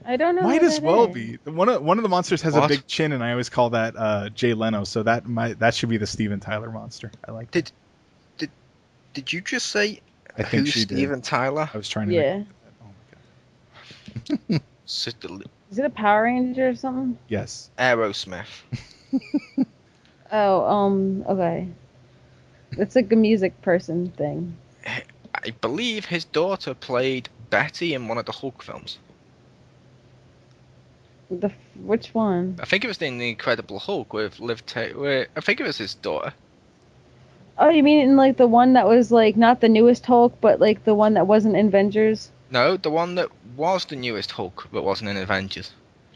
I don't know. Might as well be. One of the monsters has a big chin, and I always call that Jay Leno. So that should be the Steven Tyler monster. I like. Did you just say I think who's Steven Tyler? I was trying to. Yeah. Oh my god. Is it a Power Ranger or something? Yes. Aerosmith. Oh, okay. It's like a music person thing. I believe his daughter played Betty in one of the Hulk films. Which one? I think it was in The Incredible Hulk with Liv Taylor. I think it was his daughter. Oh, you mean in like the one that was like not the newest Hulk, but like the one that wasn't in Avengers? No, the one that was the newest Hulk, but wasn't in Avengers.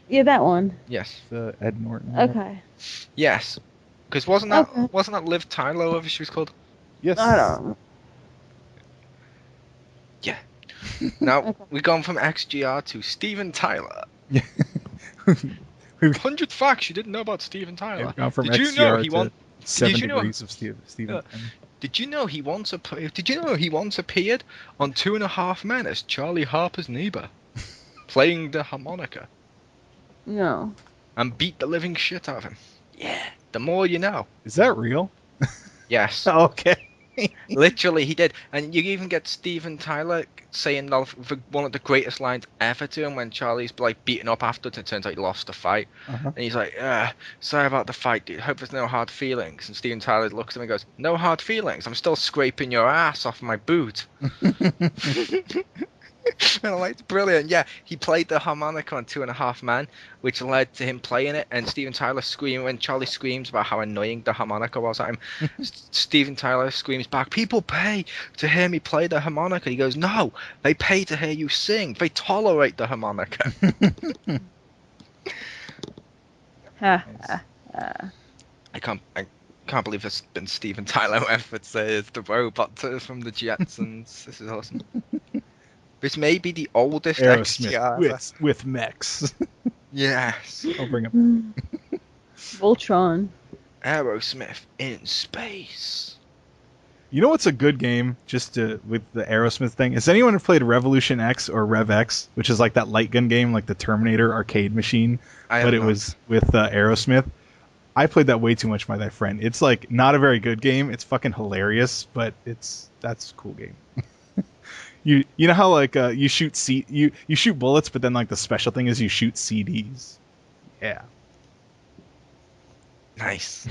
Yeah, that one. Yes. The Ed Norton. Okay. Yes. Because wasn't that Liv Tyler, whatever she was called? Yes. I don't know. Yeah. Now, we've gone from XGR to Steven Tyler. Yeah. 100 facts you didn't know about Steven Tyler. Gone from XGR to 7 degrees of Steven. Did you know he once appeared on 2.5 Men as Charlie Harper's neighbor, playing the harmonica? No. And beat the living shit out of him. Yeah. The more you know. Is that real? Yes. Okay. Literally, he did. And you even get Steven Tyler saying one of the greatest lines ever to him when Charlie's like beaten up afterwards and it turns out he lost the fight. And he's like, sorry about the fight, dude. Hope there's no hard feelings. And Steven Tyler looks at him and goes, no hard feelings. I'm still scraping your ass off my boot. And I'm like, it's brilliant. Yeah, he played the harmonica on 2.5 Men, which led to him playing it. And Steven Tyler screaming when Charlie screams about how annoying the harmonica was at him. Steven Tyler screams back, people pay to hear me play the harmonica. He goes, no, they pay to hear you sing. They tolerate the harmonica. I can't believe it's been Steven Tyler whoever says the robot from the Jetsons. This is awesome. This may be the oldest XGR with mechs. Yes. I'll bring it. Voltron. Aerosmith in space. You know what's a good game with the Aerosmith thing? Has anyone played Revolution X or Rev X, which is like that light gun game, like the Terminator arcade machine, but it was with Aerosmith? I played that way too much by that friend. It's like not a very good game. It's fucking hilarious, but that's a cool game. You know how like you shoot you shoot bullets, but then like the special thing is you shoot CDs. Yeah. Nice.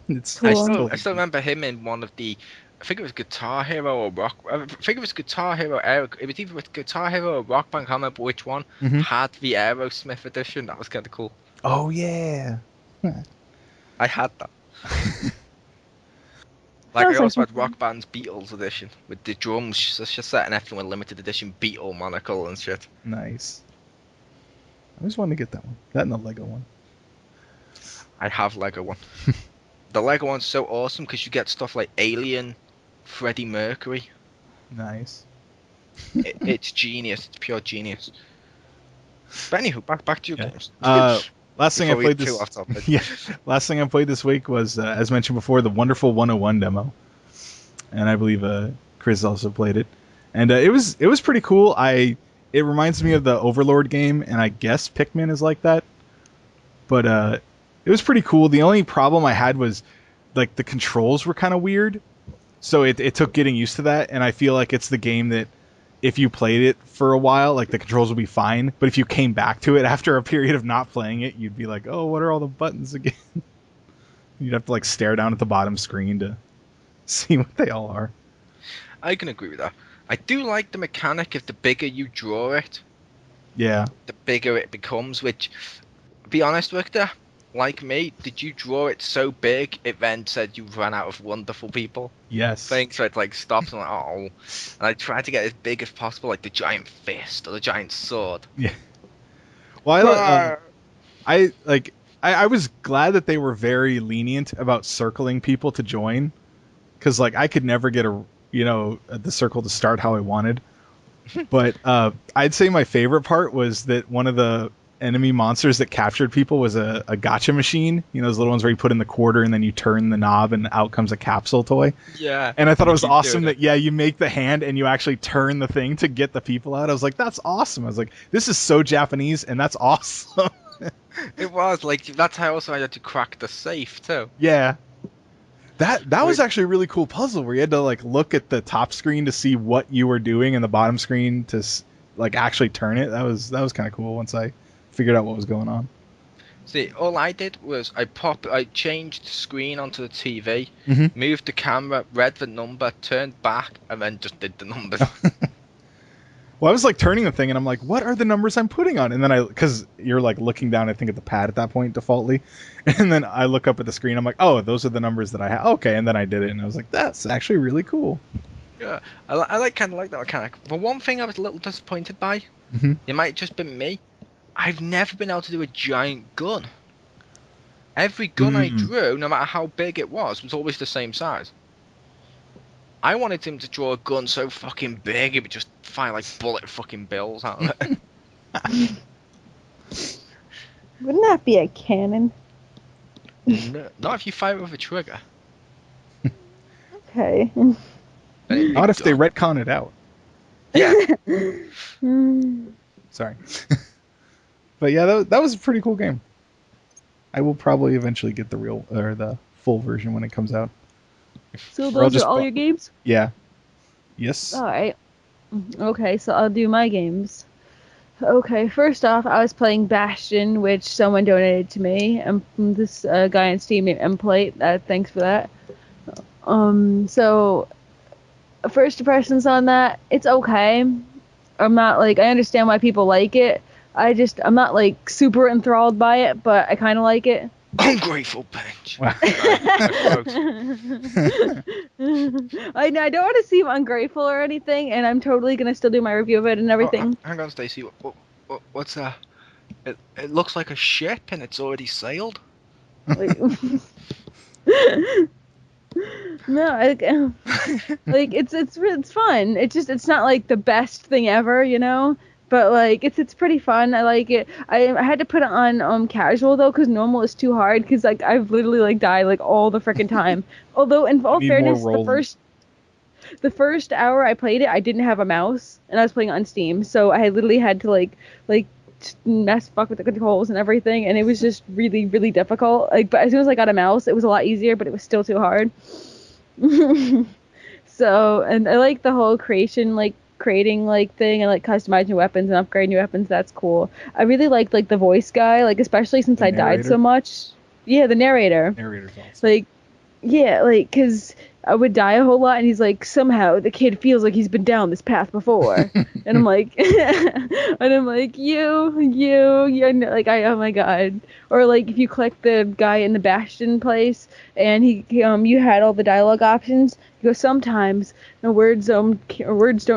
It's cool. I still remember him in one of the think it was Guitar Hero or Rock. I think it was Guitar Hero. It was either with Guitar Hero or Rock Band. I can't remember which one. Had the Aerosmith edition. That was kind of cool. Oh yeah. I had that. Like I also had Rock Band's Beatles edition with the drums just set and everything with limited edition Beatle monocle and shit. Nice. I just wanted to get that one. That and the Lego one. I have Lego one. The Lego one's so awesome because you get stuff like Alien, Freddie Mercury. Nice. It's genius. It's pure genius. But anywho, back to your games. Last thing I played this. Yeah. Last thing I played this week was, as mentioned before, the Wonderful 101 demo, and I believe Chris also played it, and it was pretty cool. It reminds me of the Overlord game, and I guess Pikmin is like that, but it was pretty cool. The only problem I had was like the controls were kind of weird, so it took getting used to that, and I feel like it's the game that if you played it for a while, like the controls would be fine, but if you came back to it after a period of not playing it, you'd be like, oh, what are all the buttons again? You'd have to like stare down at the bottom screen to see what they all are. I can agree with that. I do like the mechanic of the bigger you draw it, yeah, the bigger it becomes, which, be honest, Victor, like me, did you draw it so big it then said you ran out of wonderful people? Yes. Things so it like stops and like, oh, and I tried to get as big as possible, like the giant fist or the giant sword. Yeah. Well, I was glad that they were very lenient about circling people to join, because like I could never get the circle to start how I wanted. But I'd say my favorite part was that one of the enemy monsters that captured people was a gacha machine. You know, those little ones where you put in the quarter and then you turn the knob and out comes a capsule toy. Yeah. And I thought it was awesome that, you make the hand and you actually turn the thing to get the people out. I was like, that's awesome. I was like, this is so Japanese and that's awesome. It was, like, that's how also I had to crack the safe, too. Yeah. That was actually a really cool puzzle where you had to, like, look at the top screen to see what you were doing and the bottom screen to, like, actually turn it. That was kind of cool once I figured out what was going on. See, all I did was I changed the screen onto the TV, moved the camera, read the number, turned back, and then just did the numbers. Well, I was like turning the thing, and I'm like, what are the numbers I'm putting on? And then because you're like looking down, I think, at the pad at that point, defaultly. And then I look up at the screen, I'm like, oh, those are the numbers that I have. Okay, and then I did it, and I was like, that's actually really cool. Yeah, I kind of like that mechanic. But one thing I was a little disappointed by, it might just be me, I've never been able to do a giant gun. Every gun I drew, no matter how big it was always the same size. I wanted him to draw a gun so fucking big it would just fire like bullet fucking bills out of it. Wouldn't that be a cannon? No, not if you fire it with a trigger. Okay. Not if they retcon it out. Yeah. Sorry. But yeah, that was a pretty cool game. I will probably eventually get the full version when it comes out. So those are all your games? Yeah. Yes. Alright. Okay, so I'll do my games. Okay, first off, I was playing Bastion, which someone donated to me. This guy on Steam named Mplate. Thanks for that. So, first impressions on that, it's okay. I'm not like, I understand why people like it. I'm not like super enthralled by it, but I kind of like it. Ungrateful bitch. Wow. I know, I don't want to seem ungrateful or anything, and I'm totally gonna still do my review of it and everything. Hang on, Stacey. What's that? It looks like a ship and it's already sailed. No, like it's fun. It's not like the best thing ever, you know. But like it's pretty fun. I like it. I had to put it on casual though, because normal is too hard. Because like I've literally like died like all the freaking time. Although in all fairness, the first hour I played it, I didn't have a mouse, and I was playing on Steam, so I literally had to like fuck with the controls and everything, and it was just really really difficult. Like, but as soon as I got a mouse, it was a lot easier, but it was still too hard. So, and I like the whole creating like thing and like customizing weapons and upgrading your weapons. That's cool. I really like the voice guy, like especially since I died so much. Yeah, the narrator. Narrator's awesome. Like, yeah, like because I would die a whole lot, and he's like, somehow the kid feels like he's been down this path before, and I'm like, like oh my god. Or like if you click the guy in the Bastion place, and you had all the dialogue options. You go, sometimes the words don't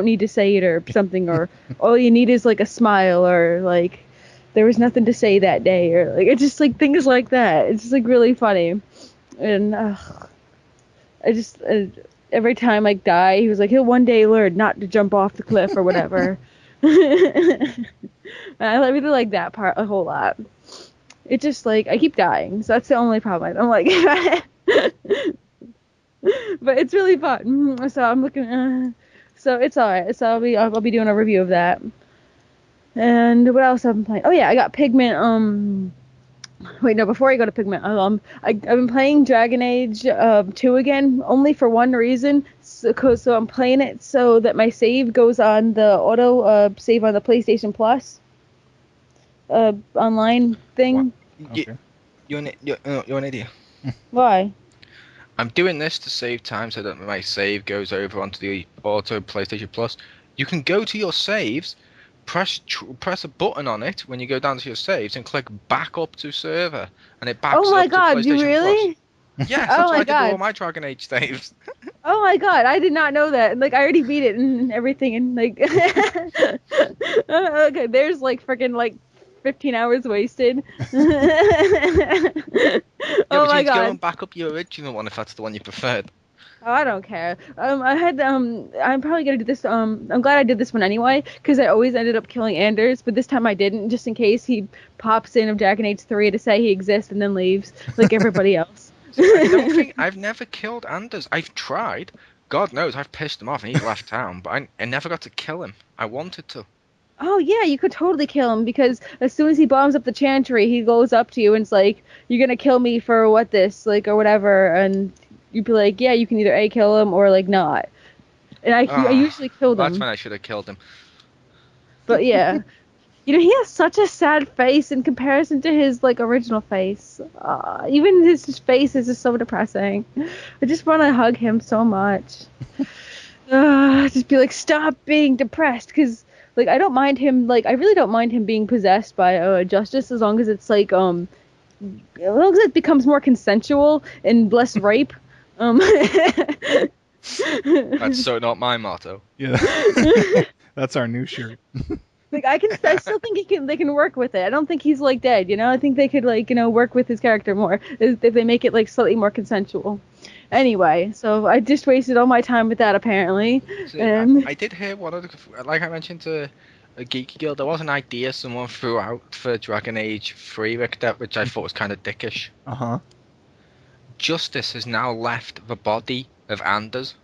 need to say it or something, or all you need is like a smile, or like there was nothing to say that day, or like it's just like things like that. It's just like really funny, and I just every time I die, he was like, he'll one day learn not to jump off the cliff or whatever. I really like that part a whole lot. It's just like I keep dying, so that's the only problem. I'm like, but it's really fun. So I'm looking. So it's alright. So I'll be doing a review of that. And what else have I been playing? Oh yeah, I got Pigment. Wait, no, before I go to Pigment, I've been playing Dragon Age 2 again, only for one reason. So I'm playing it so that my save goes on the auto save on the PlayStation Plus online thing. Okay. You're an idiot. Why? I'm doing this to save time so that my save goes over onto the auto PlayStation Plus. You can go to your saves, press a button on it when you go down to your saves, and click back up to server, and it backs oh my up god, to PlayStation you really? Plus. Yes, oh that's my why I did god. all my Dragon Age saves. Oh my god, I did not know that. Like I already beat it and everything, and like okay, there's like freaking like 15 hours wasted. Oh my god. Go and back up your original one if that's the one you preferred. Oh, I don't care. I'm probably gonna do this. I'm glad I did this one anyway, because I always ended up killing Anders, but this time I didn't, just in case he pops in of Dragon Age 3 to say he exists and then leaves, like everybody else. I've never killed Anders. I've tried. God knows I've pissed him off and he's left town, but I never got to kill him. I wanted to. Oh yeah, you could totally kill him, because as soon as he bombs up the Chantry, he goes up to you and it's like, you're gonna kill me for what this, like, or whatever, and you'd be like, yeah, you can either A, kill him, or like not. And I usually kill them. That's when I should have killed him. But yeah. He has such a sad face in comparison to his like original face. Even his face is just so depressing. I just want to hug him so much. Just be like, stop being depressed, because like I really don't mind him being possessed by Justice, as long as it's like as long as it becomes more consensual and less rape. That's so not my motto. Yeah. That's our new shirt. Like I still think they can work with it. I don't think he's like dead, I think they could work with his character more if they make it like slightly more consensual. Anyway, so I just wasted all my time with that apparently. See, I did hear one of the, like I mentioned to a Geeky Girl, there was an idea someone threw out for Dragon Age 3, which I thought was kind of dickish. Uh-huh. Justice has now left the body of Anders.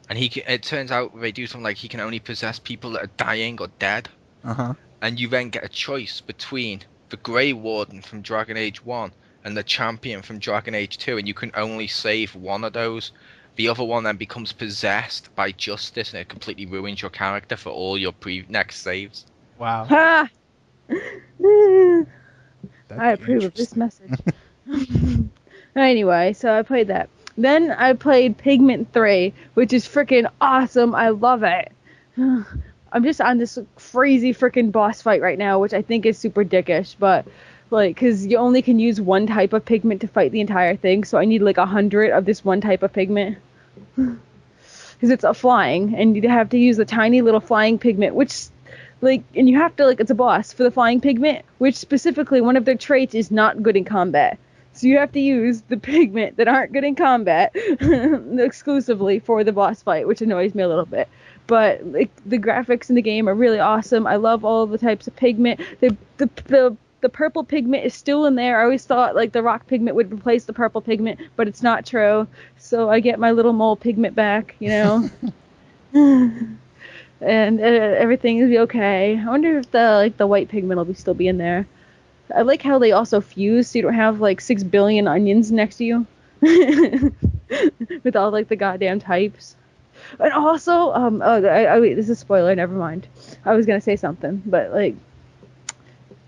And it turns out they do something like he can only possess people that are dying or dead. Uh-huh. And you then get a choice between the Grey Warden from Dragon Age 1 and the Champion from Dragon Age 2, and you can only save one of those. The other one then becomes possessed by Justice, and it completely ruins your character for all your next saves. Wow. Ha! I approve of this message. Anyway, so I played that. Then I played Pigment 3, which is freaking awesome. I love it. I'm just on this crazy freaking boss fight right now, which I think is super dickish, but like, because you only can use one type of pigment to fight the entire thing, so I need like 100 of this one type of pigment. Because it's a flying, and you have to use the tiny little flying pigment, which, like, and you have to, like, it's a boss for the flying pigment, which specifically one of their traits is not good in combat. So you have to use the pigment that aren't good in combat exclusively for the boss fight, which annoys me a little bit. But like, the graphics in the game are really awesome. I love all the types of pigment. The purple pigment is still in there. I always thought like the rock pigment would replace the purple pigment, but it's not true. So I get my little mole pigment back, and everything will be okay. I wonder if the white pigment will still be in there. I like how they also fuse, so you don't have like 6 billion onions next to you with all like the goddamn types. And also, wait, this is a spoiler. Never mind. I was gonna say something, but like,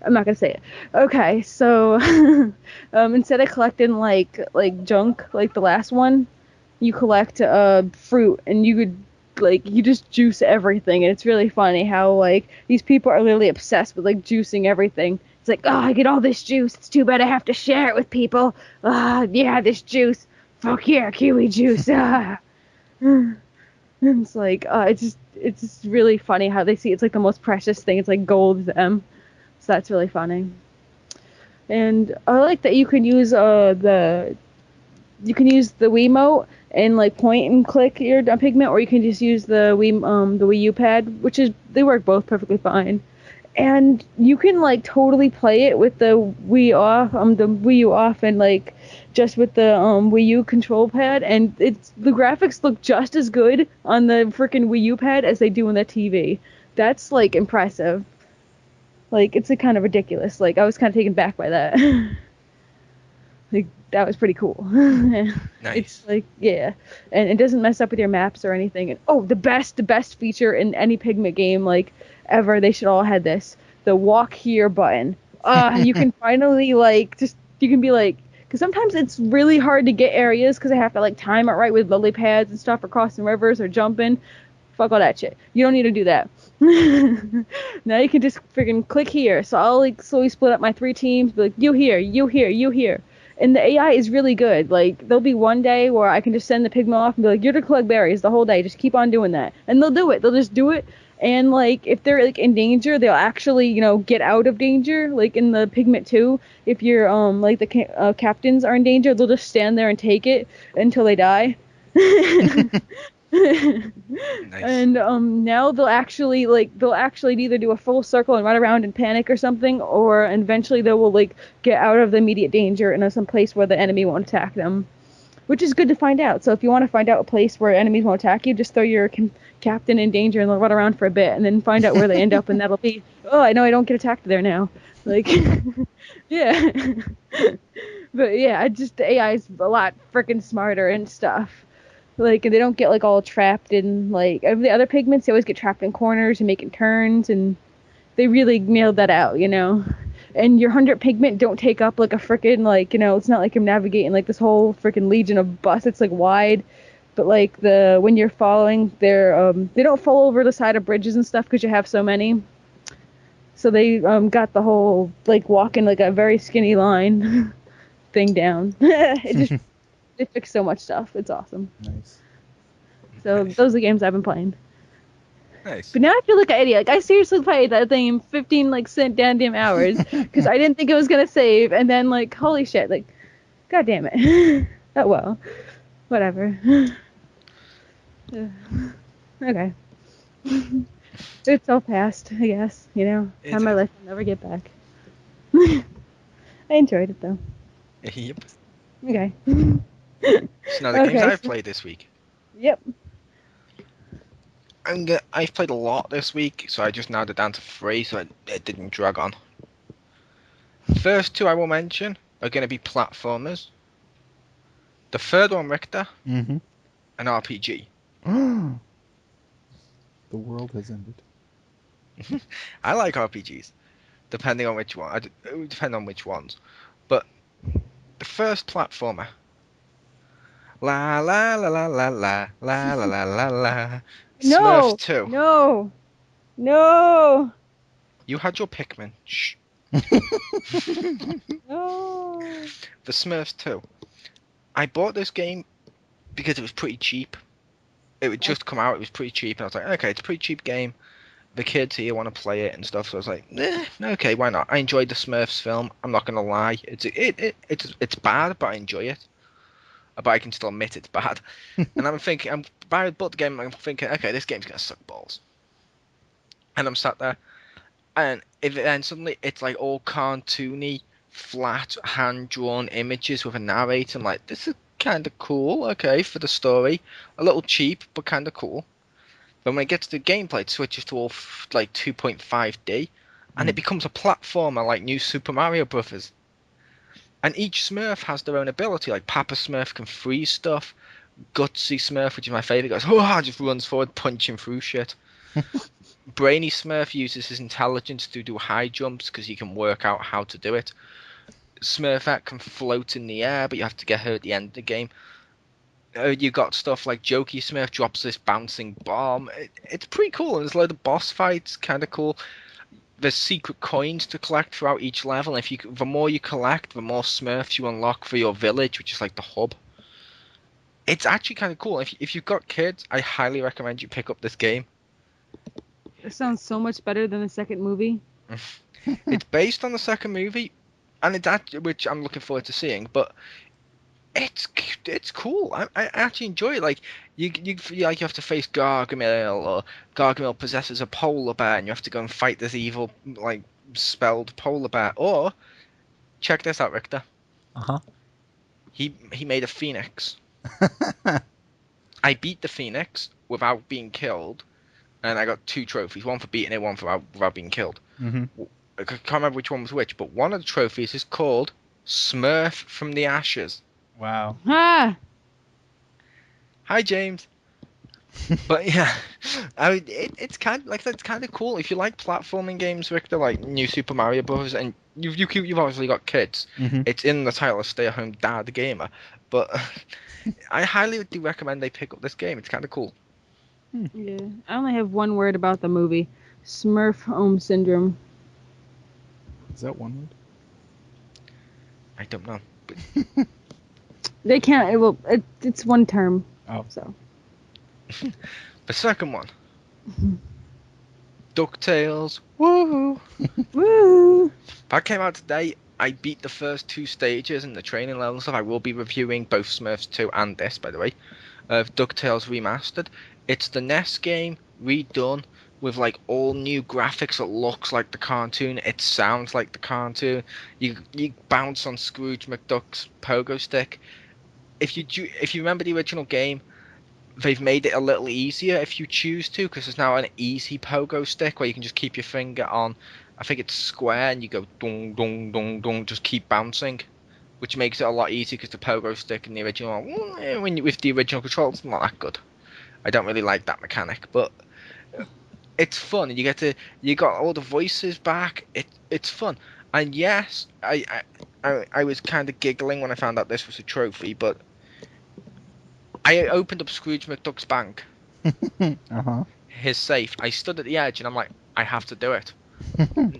I'm not gonna say it. Okay, so instead of collecting like junk like the last one, you collect fruit, and you could you just juice everything, and it's really funny how like these people are literally obsessed with like juicing everything. It's like, oh, I get all this juice. It's too bad I have to share it with people. Ah, yeah, this juice. Fuck yeah, kiwi juice. Ah. And it's like, it's just really funny how they see it's like the most precious thing. It's like gold to them. So that's really funny. And I like that you can use the Wiimote and like point and click your pigment, or you can just use the WiiU pad, which is they work both perfectly fine. And you can like totally play it with the Wii U off, and like just with the Wii U control pad, and the graphics look just as good on the freaking Wii U pad as they do on the TV. That's like impressive. Like it's kind of ridiculous. Like I was kind of taken back by that. Like that was pretty cool. Nice. It's like, yeah, and it doesn't mess up with your maps or anything. And oh, the best feature in any Pigment game like ever. They should all have this. The walk here button. You can finally like you can be like, because sometimes it's really hard to get areas because I have to like time it right with lily pads and stuff, or crossing rivers or jumping. Fuck all that shit. You don't need to do that. Now you can just freaking click here. So I'll like slowly split up my 3 teams. Be like, you here, you here, you here. And the AI is really good. Like, there'll be one day where I can just send the pigment off and be like, you're to collect berries the whole day. Just keep on doing that. And they'll do it. They'll just do it. And, like, if they're, like, in danger, they'll actually, get out of danger. Like, in the Pigment 2, if you're, like, the captains are in danger, they'll just stand there and take it until they die. Nice. And now they'll actually either do a full circle and run around and panic or something, or eventually they will like get out of the immediate danger and some place where the enemy won't attack them, which is good to find out. So if you want to find out a place where enemies won't attack you, just throw your captain in danger and they'll run around for a bit and then find out where they end up, and that'll be, oh, I know I don't get attacked there now. Like, yeah. But yeah, the AI is a lot freaking smarter and stuff. Like, and they don't get like all trapped in like the other pigments. They always get trapped in corners and making turns, and they really nailed that out, And your 100 pigment don't take up like a freaking like it's not like you're navigating like this whole freaking legion of bus. It's like wide, but like when you're following, they don't fall over the side of bridges and stuff because you have so many. So they got the whole like walking like a very skinny line thing down. They fix so much stuff. It's awesome. Nice. So Nice. those are the games I've been playing. Nice. But now I feel like an idiot. Like I seriously played that thing in 15 like damn hours because I didn't think it was gonna save, and then like holy shit, like god damn it. Oh well, whatever. Okay. It's all past, I guess. Time of my life I'll never get back. I enjoyed it though. Yep. Okay. So now the games I've played this week. Yep. I've played a lot this week, so I just narrowed it down to 3, so it didn't drag on. First 2 I will mention are going to be platformers. The third one, Richter, Mm-hmm. an RPG. The world has ended. I like RPGs, depending on which one. It would depend on which ones. But the first platformer. La la la la la la la la la la la. No. Smurfs 2. No. You had your Pikmin. Shh. No. The Smurfs 2. I bought this game because it was pretty cheap. It would just come out, it was pretty cheap, and I was like, okay, it's a pretty cheap game. The kids here want to play it and stuff, so I was like, okay, why not? I enjoyed the Smurfs film, I'm not gonna lie. It's bad, but I enjoy it. But I can still admit it's bad. And I bought the game, and I'm thinking, okay, this game's gonna suck balls. And I'm sat there, and then suddenly it's like all cartoony, flat, hand-drawn images with a narrator. I'm like, this is kind of cool, okay, for the story. A little cheap, but kind of cool. But when it gets to the gameplay, it switches to all like 2.5D, and it becomes a platformer like New Super Mario Brothers. And each Smurf has their own ability. Like Papa Smurf can freeze stuff. Gutsy Smurf, which is my favourite, goes, just runs forward, punching through shit. Brainy Smurf uses his intelligence to do high jumps because he can work out how to do it. Smurfette can float in the air, but you have to get her at the end of the game. You got stuff like Jokey Smith drops this bouncing bomb. It's pretty cool, and there's a load of boss fights, kind of cool. There's secret coins to collect throughout each level. And the more you collect, the more Smurfs you unlock for your village, which is like the hub. It's actually kind of cool. If you've got kids, I highly recommend you pick up this game. It sounds so much better than the second movie. It's based on the second movie, and which I'm looking forward to seeing. But it's cool. I actually enjoy it. Like you have to face Gargamel, or Gargamel possesses a polar bear, and you have to go and fight this evil like spelled polar bear. Or check this out, Richter. He made a phoenix. I beat the phoenix without being killed, and I got 2 trophies. One for beating it, one for without being killed. I can't remember which one was which, but one of the trophies is called Smurf from the Ashes. Wow. Ah! Hi, James. But yeah, it's kind of cool. If you like platforming games, Victor, like New Super Mario Bros., and you've obviously got kids, it's in the title of Stay at Home Dad Gamer. But I highly do recommend they pick up this game. It's kind of cool. Yeah, I only have one word about the movie: Smurf Home Syndrome. Is that one word? I don't know. They can't. It's one term. Oh, so. The second one, DuckTales. Woo! Woo! That came out today. I beat the first 2 stages and the training level stuff. I will be reviewing both Smurfs 2 and this, by the way. DuckTales Remastered. It's the NES game redone with like all new graphics. It looks like the cartoon. It sounds like the cartoon. You bounce on Scrooge McDuck's pogo stick. If you remember the original game, they've made it a little easier if you choose to, because there's now an easy pogo stick where you can just keep your finger on, I think it's square, and you go dong dong dong dong, just keep bouncing, which makes it a lot easier because the pogo stick in the original, with the original controls, it's not that good. I don't really like that mechanic, but it's fun. You got all the voices back. It's fun. And yes, I was kind of giggling when I found out this was a trophy, but I opened up Scrooge McDuck's bank, his safe. I stood at the edge and I'm like, I have to do it.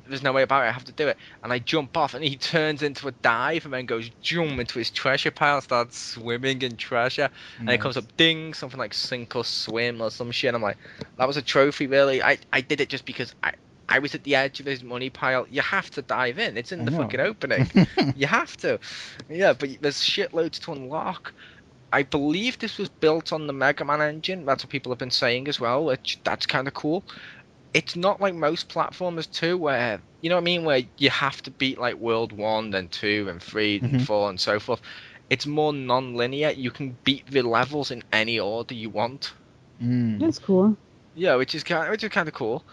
There's no way about it. I have to do it. And I jump off, and he turns into a dive and then goes zoom into his treasure pile, starts swimming in treasure, and it comes up ding, something like sink or swim or some shit. I'm like, that was a trophy, really. I did it just because I was at the edge of his money pile. You have to dive in. It's in the fucking opening. You have to. Yeah, but there's shitloads to unlock. I believe this was built on the Mega Man engine. That's what people have been saying as well, which that's kind of cool. It's not like most platformers too, where, you know what I mean, where you have to beat like World 1, then 2, and 3, and 4, and so forth. It's more non-linear. You can beat the levels in any order you want. That's cool. Yeah, which is kind of cool.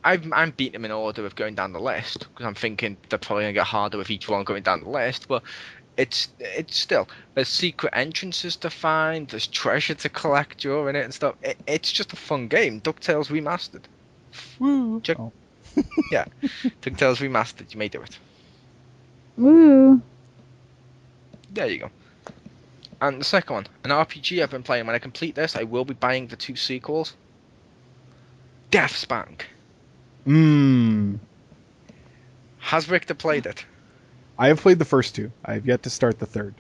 I'm beating them in order of going down the list, because I'm thinking they're probably gonna get harder with each one going down the list. But it's still, there's secret entrances to find, there's treasure to collect during it and stuff. It's just a fun game. DuckTales Remastered. Woo. Yeah, DuckTales Remastered. You may do it. Woo. There you go. And the second one, an RPG I've been playing. When I complete this, I will be buying the 2 sequels. Xpound. Has Richter played it? I have played the first 2. I have yet to start the third.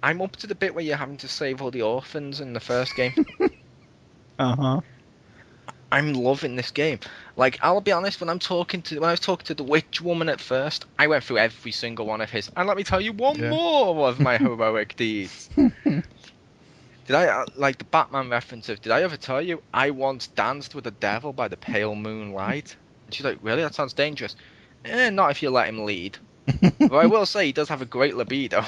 I'm up to the bit where you're having to save all the orphans in the first game. I'm loving this game. Like, I'll be honest, when I was talking to the witch woman at first, I went through every single one of his. And let me tell you one more of my heroic deeds. Did I, like the Batman references, did I ever tell you I once danced with the devil by the pale moonlight? And she's like, really? That sounds dangerous. Not if you let him lead. But I will say he does have a great libido.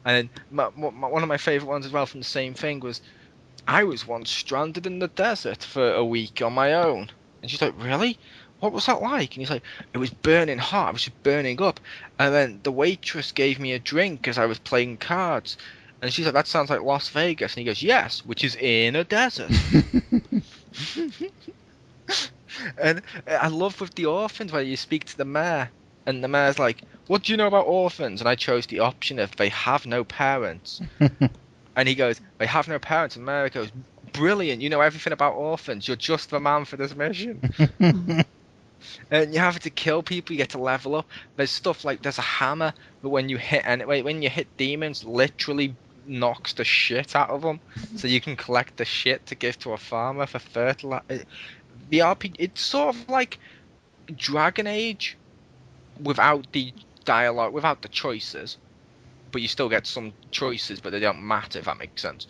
And one of my favourite ones as well from the same thing was, I was once stranded in the desert for a week on my own. And she's like, really? What was that like? And he's like, it was burning hot. I was just burning up. And then the waitress gave me a drink as I was playing cards. And she's like, that sounds like Las Vegas. And he goes, yes, which is in a desert. And I love with the orphans where you speak to the mayor. And the mayor's like, what do you know about orphans? And I chose the option of they have no parents. And he goes, they have no parents. And Mary goes, brilliant, you know everything about orphans. You're just the man for this mission. And you have to kill people, you get to level up. There's stuff like, there's a hammer, but when you hit demons, literally knocks the shit out of them. So you can collect the shit to give to a farmer for fertilizer. The RPG, it's sort of like Dragon Age without the dialogue, without the choices. But you still get some choices, but they don't matter, if that makes sense.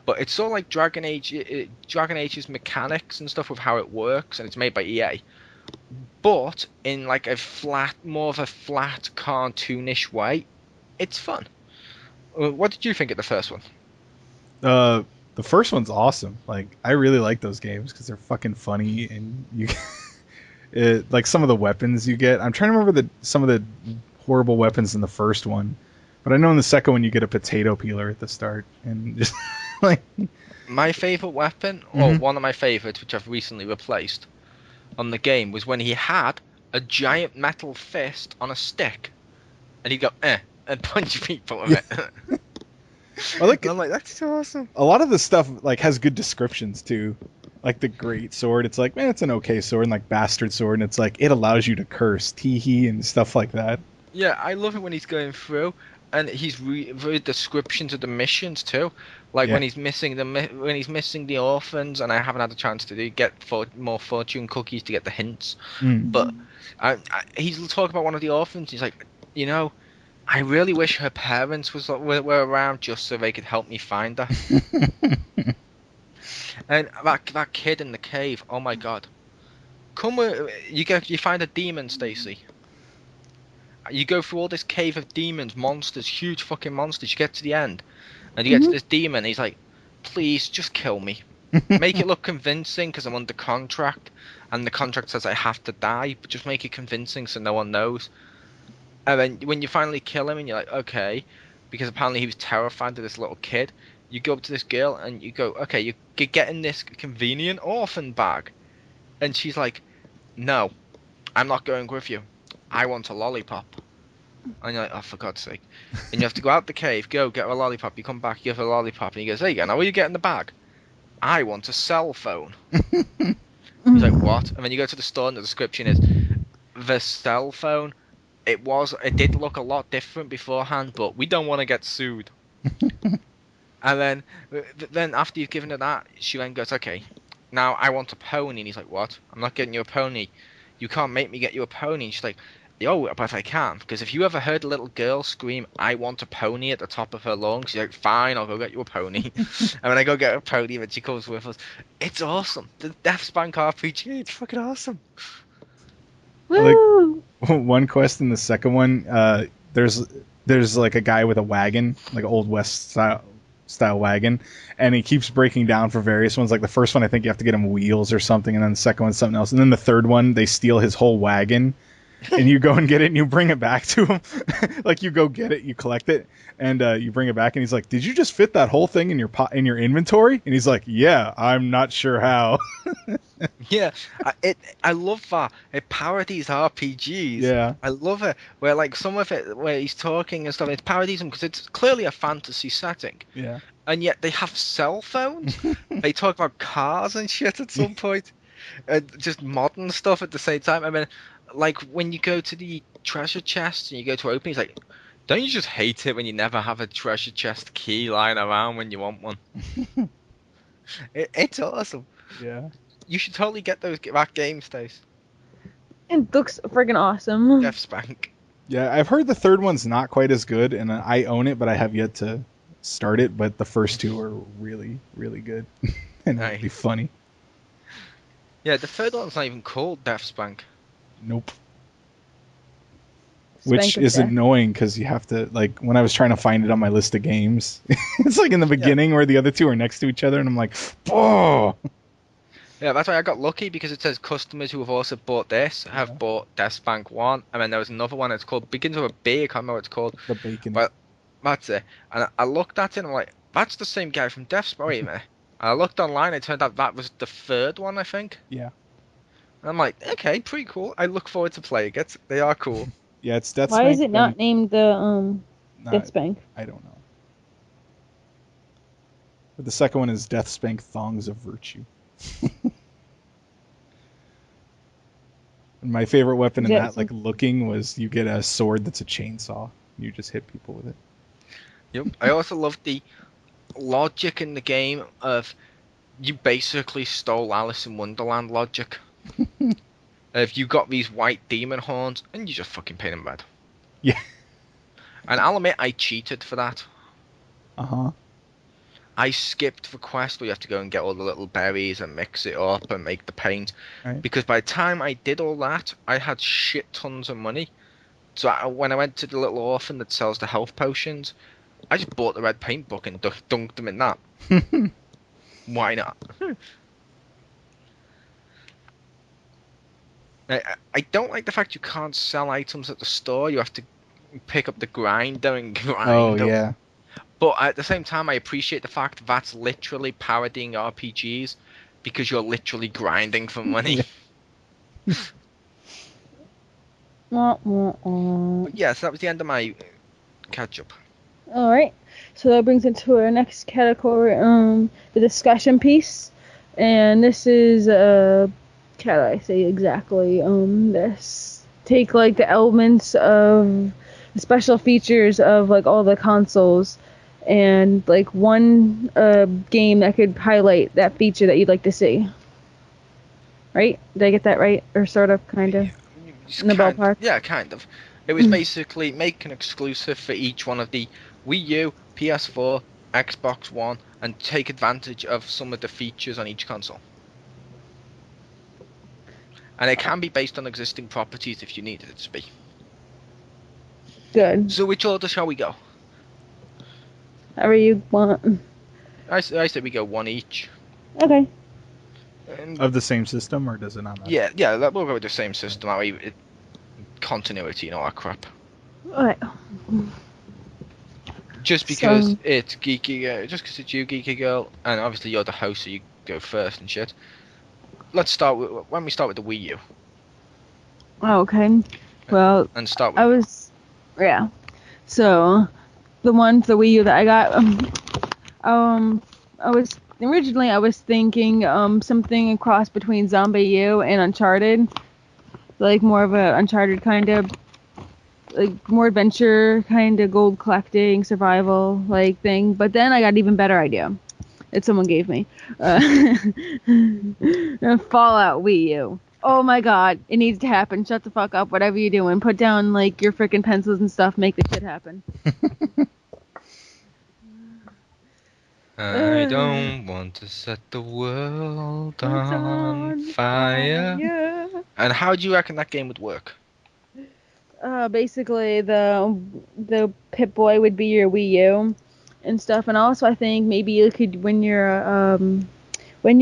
But it's sort of like Dragon Age, Dragon Age's mechanics and stuff with how it works, and it's made by EA. But in like more of a flat, cartoonish way. It's fun. What did you think of the first one? The first one's awesome. Like, I really like those games because they're fucking funny, and like some of the weapons you get. I'm trying to remember some of the horrible weapons in the first one, but I know in the second one you get a potato peeler at the start, and just like my favorite weapon, or one of my favorites, which I've recently replaced on the game, was when he had a giant metal fist on a stick, and he'd go and punch people with it. I'm like, that's so awesome. A lot of the stuff like has good descriptions too. Like the great sword, it's like, man, it's an okay sword, and like bastard sword, and it's like it allows you to curse, teehee, and stuff like that. Yeah, I love it when he's going through, and he's very descriptions of the missions too. Like when he's missing the orphans, and I haven't had a chance to get more fortune cookies to get the hints. But he's talking about one of the orphans. He's like, you know, I really wish her parents were around just so they could help me find her. And that kid in the cave, oh my god! You find a demon, Stacy. You go through all this cave of demons, monsters, huge fucking monsters. You get to the end, and you get to this demon. And he's like, "Please, just kill me. Make it look convincing, because I'm under contract, and the contract says I have to die. But just make it convincing so no one knows." And then when you finally kill him, and you're like, "Okay," because apparently he was terrified of this little kid. You go up to this girl and you go, "Okay, you're getting this convenient orphan bag," and she's like, "No, I'm not going with you. I want a lollipop." And you're like, "Oh, for God's sake!" And you have to go out the cave, go get a lollipop. You come back, you have a lollipop, and he goes, "There you go. Now what do you get in the bag?" "I want a cell phone." He's like, "What?" And then you go to the store, and the description is, the cell phone. It did look a lot different beforehand, but we don't want to get sued. And then after you've given her that, she then goes, "Okay, now I want a pony." And he's like, "What? I'm not getting you a pony. You can't make me get you a pony." And she's like, "Oh, but I can, because if you ever heard a little girl scream, 'I want a pony' at the top of her lungs," she's like, "Fine, I'll go get you a pony." And when I go get a pony, then she comes with us. It's awesome. The Deathspank RPG, it's fucking awesome. Woo! Like, one quest in the second one, there's like a guy with a wagon, like an Old West style wagon, and he keeps breaking down for various ones. Like the first one, I think you have to get him wheels or something, and then the second one's something else, and then the third one they steal his whole wagon, and you go and get it and you bring it back to him. Like you go get it, you collect it, and you bring it back, and he's like, "Did you just fit that whole thing in your inventory?" And he's like, "Yeah, I'm not sure how." Yeah, I love that. It parodies RPGs. Yeah, I love it. Where like some of it, where he's talking and stuff, it parodies them because it's clearly a fantasy setting. Yeah. And yet they have cell phones. They talk about cars and shit at some point, and just modern stuff at the same time. I mean, like when you go to the treasure chest and you go to open, he's like, "Don't you just hate it when you never have a treasure chest key lying around when you want one?" It's awesome. Yeah. You should totally get that game, Stace. It looks friggin' awesome. Deathspank. Yeah, I've heard the third one's not quite as good, and I own it, but I have yet to start it. But the first two are really, really good and really funny. Yeah, the third one's not even called Deathspank. Nope. Which is annoying because you have to, like, when I was trying to find it on my list of games, it's like in the beginning where the other two are next to each other, and I'm like, oh. Yeah, that's why I got lucky, because it says customers who have also bought this have bought Deathspank 1, and then there was another one, it's called, begins with a B, I can't remember what it's called. The Bacon. But that's it. And I looked at it and I'm like, that's the same guy from Deathspank. Wait a minute. I looked online, it turned out that was the third one, I think. Yeah. And I'm like, okay, pretty cool. I look forward to playing it. They are cool. Yeah, it's Death Why Spank. is it not named the Death Spank? I don't know. But the second one is Death Spank Thongs of Virtue. And my favorite weapon in that, like looking, was you get a sword that's a chainsaw. You just hit people with it. Yep. I also love the logic in the game of you basically stole Alice in Wonderland logic. If you got these white demon horns and you just fucking paint them red. Yeah. And I'll admit I cheated for that. Uh-huh. I skipped the quest where you have to go and get all the little berries and mix it up and make the paint. Right. Because by the time I did all that, I had shit tons of money. So when I went to the little orphan that sells the health potions, I just bought the red paint book and dunked them in that. Why not? I don't like the fact you can't sell items at the store. You have to pick up the grinder and grind. Oh, yeah. But at the same time, I appreciate the fact that's literally parodying RPGs because you're literally grinding for money. But yeah, so that was the end of my catch-up. Alright, so that brings us to our next category, the discussion piece. And this is, how do I say exactly, this. Take, like, the elements of the special features of, like, all the consoles and, like, one game that could highlight that feature that you'd like to see. Right? Did I get that right? Or sort of, kind of? In the ballpark? Yeah, kind of. It was basically make an exclusive for each one of the Wii U, PS4, Xbox One, and take advantage of some of the features on each console. And it can be based on existing properties if you needed it to be. Good. So which order shall we go? However you want. I say we go one each. Okay. Of the same system, or does it not matter? Yeah, we'll go with the same system. Continuity and all that crap. Alright. Just because it's geeky, just because it's you, geeky girl, and obviously you're the host, so you go first and shit. Let's start with the Wii U. Okay. Well, and start with So, the one for the Wii U that I got, I was thinking something a cross between Zombie U and Uncharted, like more of a Uncharted kind of, like more adventure kind of gold collecting survival like thing. But then I got an even better idea that someone gave me. Fallout Wii U. Oh my god, it needs to happen. Shut the fuck up, whatever you're doing. Put down like your freaking pencils and stuff, make this shit happen. I don't want to set the world on fire. And how do you reckon that game would work? Basically the Pip-Boy would be your Wii U and stuff, and also I think maybe you could when you're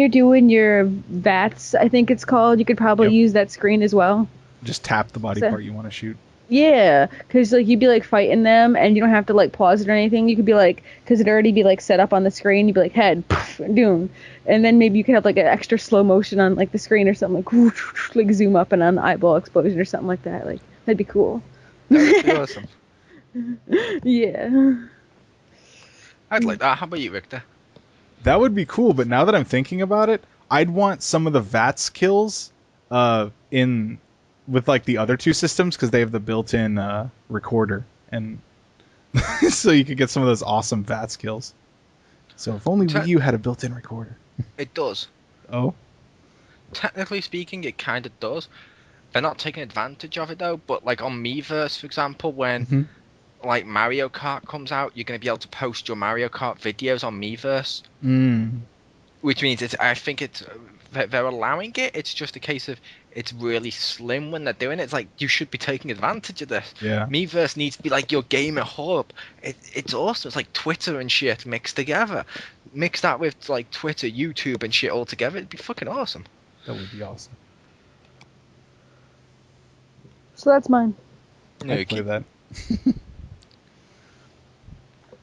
doing your VATS, I think it's called, you could probably use that screen as well. Just tap the body part you want to shoot. Yeah, because like you'd be like fighting them, and you don't have to like pause it or anything. You could be like, because it'd already be like set up on the screen. You'd be like head, poof, doom, and then maybe you could have like an extra slow motion on like the screen or something, like whoosh, like zoom up and on the eyeball explosion or something like that. Like that'd be cool. That'd be awesome. Yeah. I'd like that. How about you, Victor? That would be cool, but now that I'm thinking about it, I'd want some of the VATS kills in with like the other two systems because they have the built-in recorder, and so you could get some of those awesome VATS kills. So if only Wii U had a built-in recorder. It does. Oh? Technically speaking, it kind of does. They're not taking advantage of it though, but like on Miiverse, for example, when like Mario Kart comes out, you're going to be able to post your Mario Kart videos on Miiverse. Which means I think they're allowing it. It's just a case of it's really slim when they're doing it. It's like you should be taking advantage of this. Yeah. Miiverse needs to be like your gamer hub. It's awesome. It's like Twitter and shit mixed together. Mix that with like Twitter, YouTube, and shit all together. It'd be fucking awesome. That would be awesome. So that's mine. I'd play that.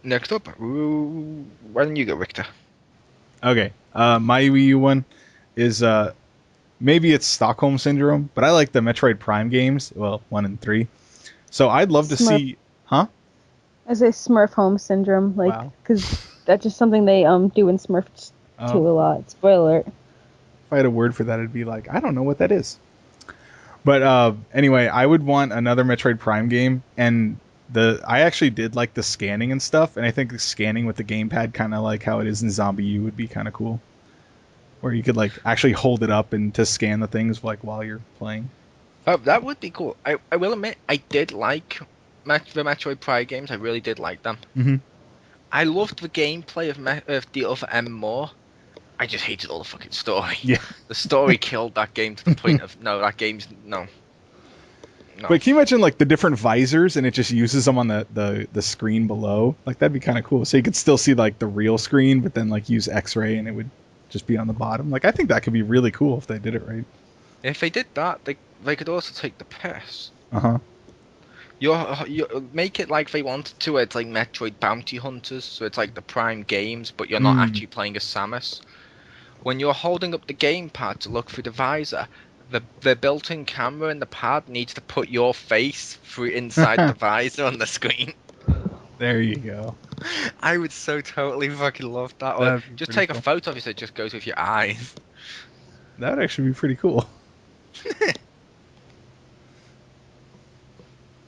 Next up, why don't you go, Victor? Okay, my Wii U one is maybe it's Stockholm Syndrome, but I like the Metroid Prime games, well, 1 and 3. So I'd love to see, huh? I say Smurf home syndrome, like, because that's just something they do in Smurfs 2 a lot. Spoiler alert. If I had a word for that, it'd be like, I don't know what that is. But anyway, I would want another Metroid Prime game, and I actually did like the scanning and stuff, and I think the scanning with the gamepad, kind of like how it is in ZombiU, would be kind of cool, where you could like actually hold it up and to scan the things like while you're playing. Oh, that would be cool. I will admit, I did like the Metroid Prime games. I really did like them. Mm-hmm. I loved the gameplay of the other M more. I just hated all the fucking story. Yeah. The story killed that game to the point of no. But can you imagine like the different visors and it just uses them on the screen below? Like that'd be kind of cool. So you could still see like the real screen, but then like use X-ray and it would just be on the bottom. Like I think that could be really cool if they did it right. If they did that, they could also take the piss. Uh-huh. You make it like they wanted to. It's like Metroid Bounty Hunters, so it's like the Prime games, but you're not actually playing as Samus. When you're holding up the gamepad to look through the visor, the built-in camera in the pad needs to put your face through inside the visor on the screen. There you go. I would so totally fucking love that. Or just take a photo of it so it just goes with your eyes. That would actually be pretty cool.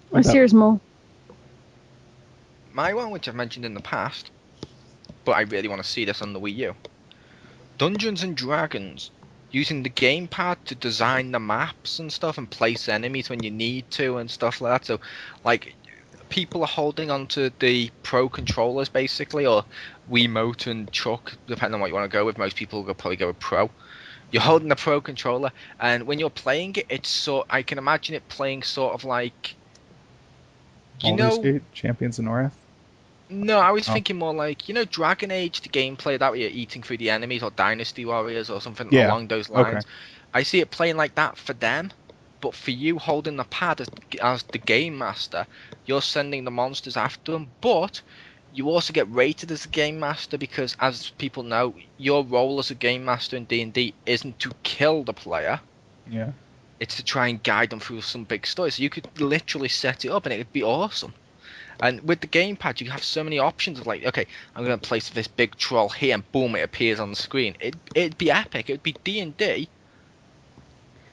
What's yours, Mo? My one, which I've mentioned in the past, but I really want to see this on the Wii U. Dungeons and Dragons, using the gamepad to design the maps and stuff and place enemies when you need to and stuff like that. So, like, people are holding onto the Pro controllers basically, or Wiimote and Chuck, depending on what you want to go with. Most people will probably go with Pro. You're holding the Pro controller, and when you're playing it, I can imagine it playing sort of like, Baldur's Gate, Champions of Norath? No, I was thinking more like, Dragon Age, the gameplay that way you're eating through the enemies, or Dynasty Warriors, or something along those lines. Okay. I see it playing like that for them, but for you holding the pad as the game master, you're sending the monsters after them, but you also get rated as a game master because, as people know, your role as a game master in D&D isn't to kill the player. Yeah. It's to try and guide them through some big story. So you could literally set it up and it would be awesome. And with the gamepad, you have so many options of like, okay, I'm going to place this big troll here, and boom, it appears on the screen. It'd be epic. It'd be D&D.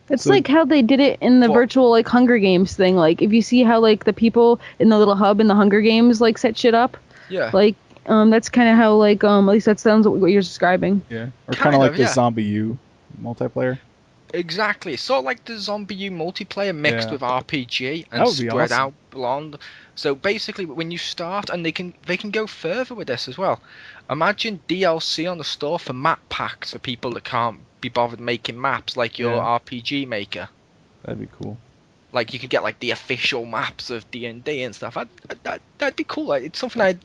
It's like how they did it in the virtual like Hunger Games thing. Like if you see how like the people in the little hub in the Hunger Games like set shit up. Yeah. Like that's kind of how like at least that sounds what you're describing. Yeah. Or kind of like the ZombiU multiplayer. Exactly. It's sort of like the ZombiU multiplayer mixed with RPG and spread out beyond. So basically, when you start, and they can go further with this as well. Imagine DLC on the store for map packs for people that can't be bothered making maps, like your RPG maker. That'd be cool. Like you could get like the official maps of D&D and stuff. That'd be cool. It's something I'd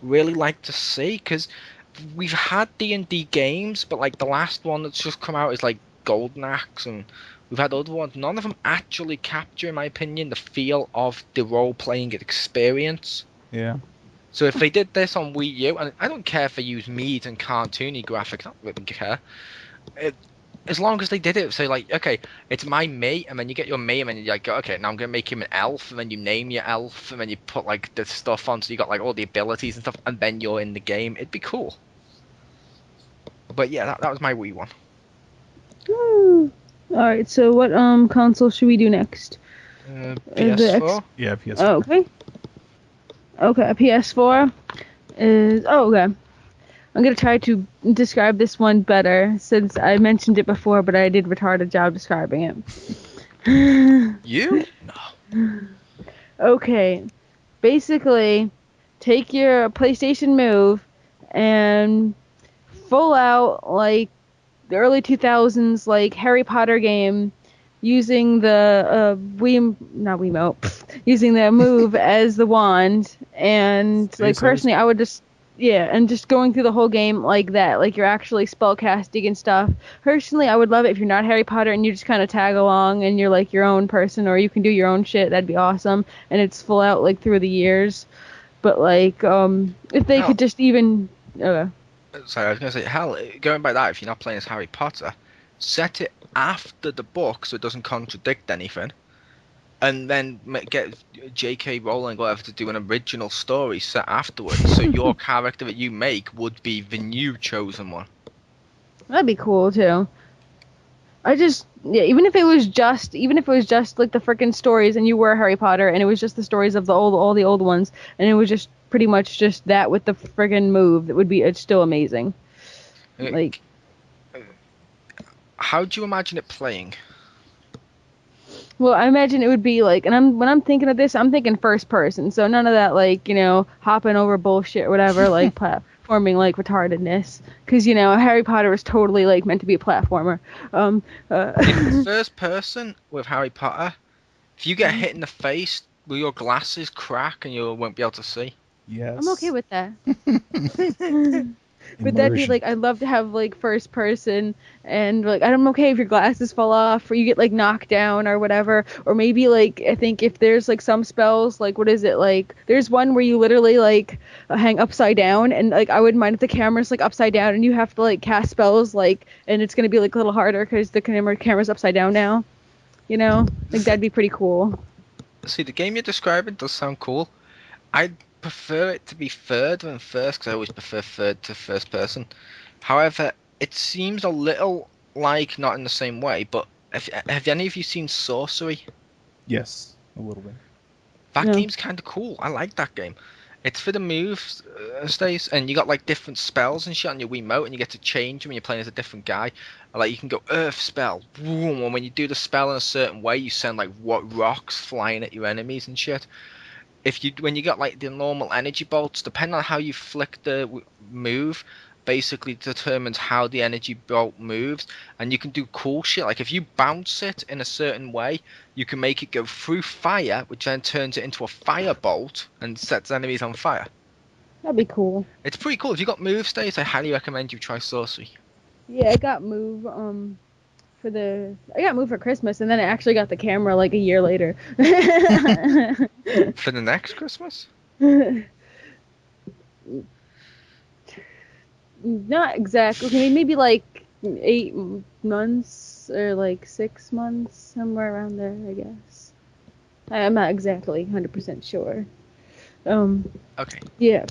really like to see, because we've had D&D games, but like the last one that's just come out is like Golden Axe, and we've had other ones. None of them actually capture, in my opinion, the feel of the role-playing experience. Yeah. So if they did this on Wii U, and I don't care if they use mead and cartoony graphics, I don't really care. As long as they did it, say like, okay, it's my mate, and then you get your mate, and then you're like, okay, now I'm gonna make him an elf, and then you name your elf, and then you put like the stuff on, so you got like all the abilities and stuff, and then you're in the game. It'd be cool. But yeah, that was my Wii one. Woo. All right, so what console should we do next? PS4. Yeah, PS4. Oh, okay. Okay, PS4 is. Oh, okay. I'm gonna try to describe this one better since I mentioned it before, but I did a retarded job describing it. You? No. Okay. Basically, take your PlayStation Move and full out like the early 2000s like Harry Potter game using the using the Move as the wand, and like personally I would just and just going through the whole game like that, like you're actually spellcasting and stuff. Personally, I would love it if you're not Harry Potter and you just kind of tag along and you're like your own person, or you can do your own shit. That'd be awesome, and it's full out like through the years. But like if they could just even Sorry, I was going to say, hell, going by that, if you're not playing as Harry Potter, set it after the book so it doesn't contradict anything. and then get J.K. Rowling or whatever to do an original story set afterwards. So your character that you make would be the new chosen one. That'd be cool too. Even if it was just like the freaking stories, and you were Harry Potter, and it was just the stories of all the old ones, and it was just pretty much just that with the friggin' move, it's still amazing. Like, how do you imagine it playing? Well, I imagine it would be like, and when I'm thinking of this, I'm thinking first person, so none of that like, hopping over bullshit or whatever, like platforming like retardedness, because Harry Potter is totally like meant to be a platformer. In first person with Harry Potter, if you get hit in the face, will your glasses crack and you won't be able to see? Yes. I'm okay with that. But that'd be like, I'd love to have like first person, and like I'm okay if your glasses fall off or you get like knocked down or whatever, or maybe like I think if there's like some spells, like what is it, like there's one where you literally like hang upside down, and like I wouldn't mind if the camera's like upside down and you have to like cast spells, like, and it's gonna be like a little harder because the camera's upside down now, like that'd be pretty cool. See, the game you're describing does sound cool. I'd prefer it to be third than first, because I always prefer third to first person. However, it seems a little like, not in the same way, but have any of you seen Sorcery? Yes, a little bit. That game's kind of cool. I like that game. It's for the moves, Stace, and you got like different spells and shit on your Wiimote, and you get to change them when you're playing as a different guy. Like you can go Earth spell, boom, and when you do the spell in a certain way, you send like rocks flying at your enemies and shit. When you got like the normal energy bolts, depending on how you flick the move, basically determines how the energy bolt moves, and you can do cool shit. Like if you bounce it in a certain way, you can make it go through fire, which then turns it into a fire bolt and sets enemies on fire. That'd be cool. It's pretty cool. If you got move states, I highly recommend you try Sorcery. Yeah, I got move I got moved for Christmas, and then I actually got the camera like a year later. For the next Christmas? Not exactly. Okay, maybe like 8 months or like 6 months, somewhere around there, I guess. I'm not exactly 100% sure. Okay. Yeah.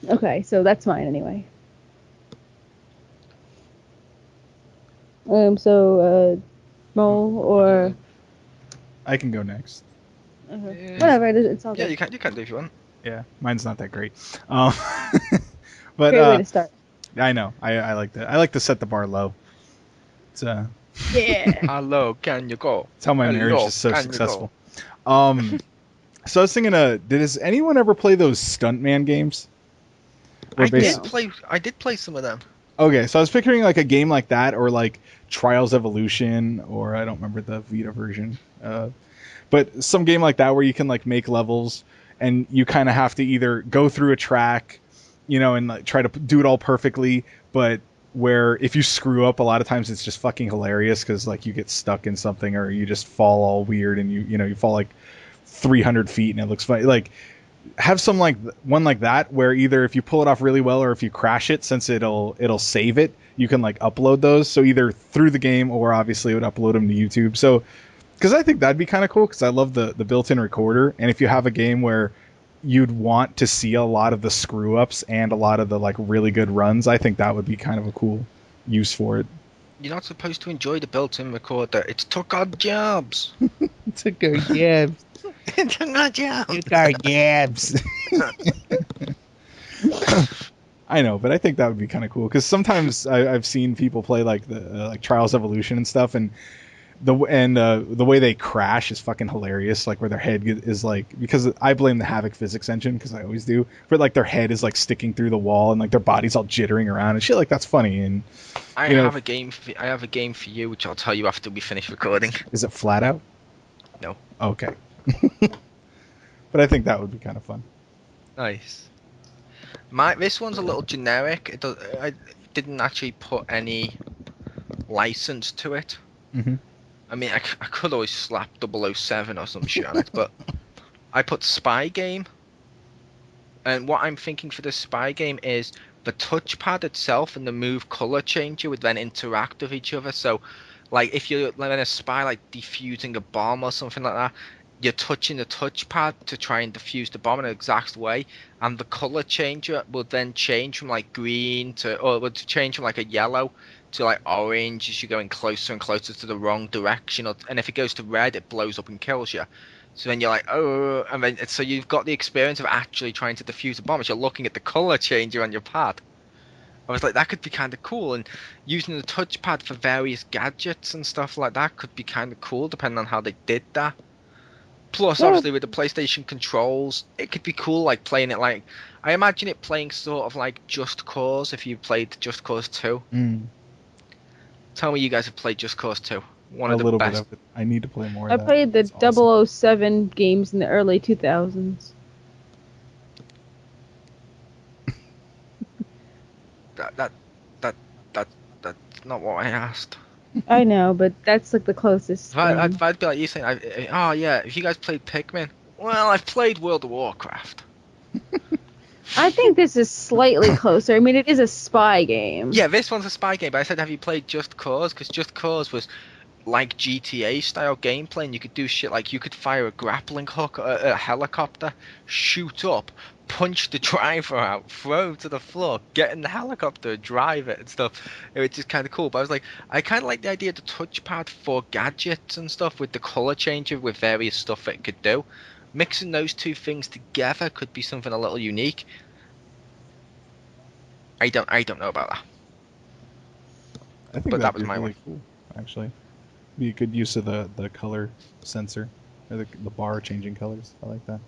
Okay, so that's mine anyway. Mole or... I can go next. Whatever, it's all good. Yeah, you can do if you want. Yeah, mine's not that great. But great way to start. I know. I like that. I like to set the bar low. It's yeah. Hello, can you go? It's how my marriage is so successful. So I was thinking, does anyone ever play those Stuntman games? I did play some of them. Okay, so I was picturing like a game like that, or like Trials Evolution, or I don't remember the Vita version, but some game like that where you can like make levels, and you kind of have to either go through a track, and like, try to do it all perfectly, but where if you screw up, a lot of times it's just fucking hilarious because like you get stuck in something, or you just fall all weird, and you fall like 300 feet and it looks funny. Like have some like one like that where either if you pull it off really well or if you crash it, since it'll save it, you can like upload those. So either through the game or obviously it would upload them to YouTube. So because I think that'd be kind of cool because I love the built-in recorder. And if you have a game where you'd want to see a lot of the screw ups and a lot of the like really good runs, I think that would be kind of a cool use for it. You're not supposed to enjoy the built-in recorder. It's took our jobs. Took our jobs. Took our jobs. Took our jabs. I know, but I think that would be kind of cool because sometimes I've seen people play like the like Trials Evolution and stuff, and the way they crash is fucking hilarious. Like where their head is like, because I blame the Havoc physics engine because I always do, but like their head is like sticking through the wall and like their body's all jittering around and shit. Like that's funny. And I have a game for you, which I'll tell you after we finish recording. Is it Flat Out? No. Okay. But I think that would be kind of fun. Nice. This one's a little generic. I didn't actually put any license to it. Mm-hmm. I mean, I could always slap 007 or some shit on it, but I put Spy Game. And what I'm thinking for this Spy Game is the touchpad itself and the move color changer would then interact with each other. So, like, if you're letting a spy, like, defusing a bomb or something like that, you're touching the touchpad to try and defuse the bomb in an exact way, and the color changer will then change from like green to change from like a yellow to like orange as you're going closer and closer to the wrong direction, and if it goes to red, it blows up and kills you. So then you're like, oh, and then so you've got the experience of actually trying to defuse a bomb as you're looking at the color changer on your pad. I was like, that could be kind of cool, and using the touchpad for various gadgets and stuff like that could be kind of cool, depending on how they did that. Plus, Yeah. obviously, with the PlayStation controls, it could be cool, like playing it like, I imagine it playing sort of like Just Cause, if you played Just Cause 2. Tell me you guys have played Just Cause 2. One A of the little best. bit of it. I need to play more I of that. played the It's awesome. 007 games in the early 2000s. That's not what I asked. I know, but that's like the closest If I, thing. if I'd be like you saying, oh yeah, if you guys played Pikmin, well, I've played World of Warcraft. I think this is slightly closer. I mean, it is a spy game. Yeah, this one's a spy game, but I said, have you played Just Cause? Because Just Cause was like GTA style gameplay, and you could do shit like you could fire a grappling hook at a helicopter, shoot up, punch the driver out, throw him to the floor, get in the helicopter, drive it and stuff. It was just kind of cool. But I was like, I kind of like the idea of the touchpad for gadgets and stuff with the color changer with various stuff it could do. Mixing those two things together could be something a little unique. I don't know about that. I think But that that'd was be my really one. cool, actually. Be a good use of the color sensor, or the bar changing colors. I like that.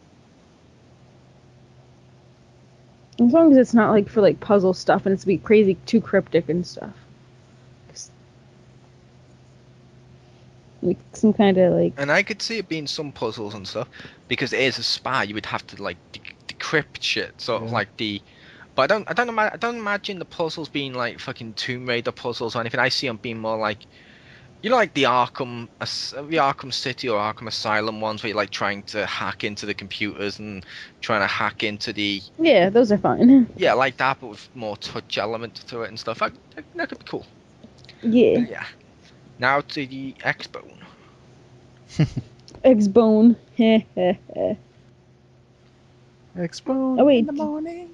As long as it's not like for like puzzle stuff and it's be crazy too cryptic and stuff. Like some kind of like. And I could see it being some puzzles and stuff, because it is a spy. You would have to like decrypt shit, sort of Yeah. like the. But I don't imagine the puzzles being like fucking Tomb Raider puzzles or anything. I see them being more like, you know, like the Arkham City or Arkham Asylum ones, where you're like trying to hack into the computers and trying to hack into the. Yeah, those are fun. Yeah, like that, but with more touch element to it and stuff. That could be cool. Yeah. But yeah. Now to the Xbone. Xbone. Xpound Oh, wait. in the morning.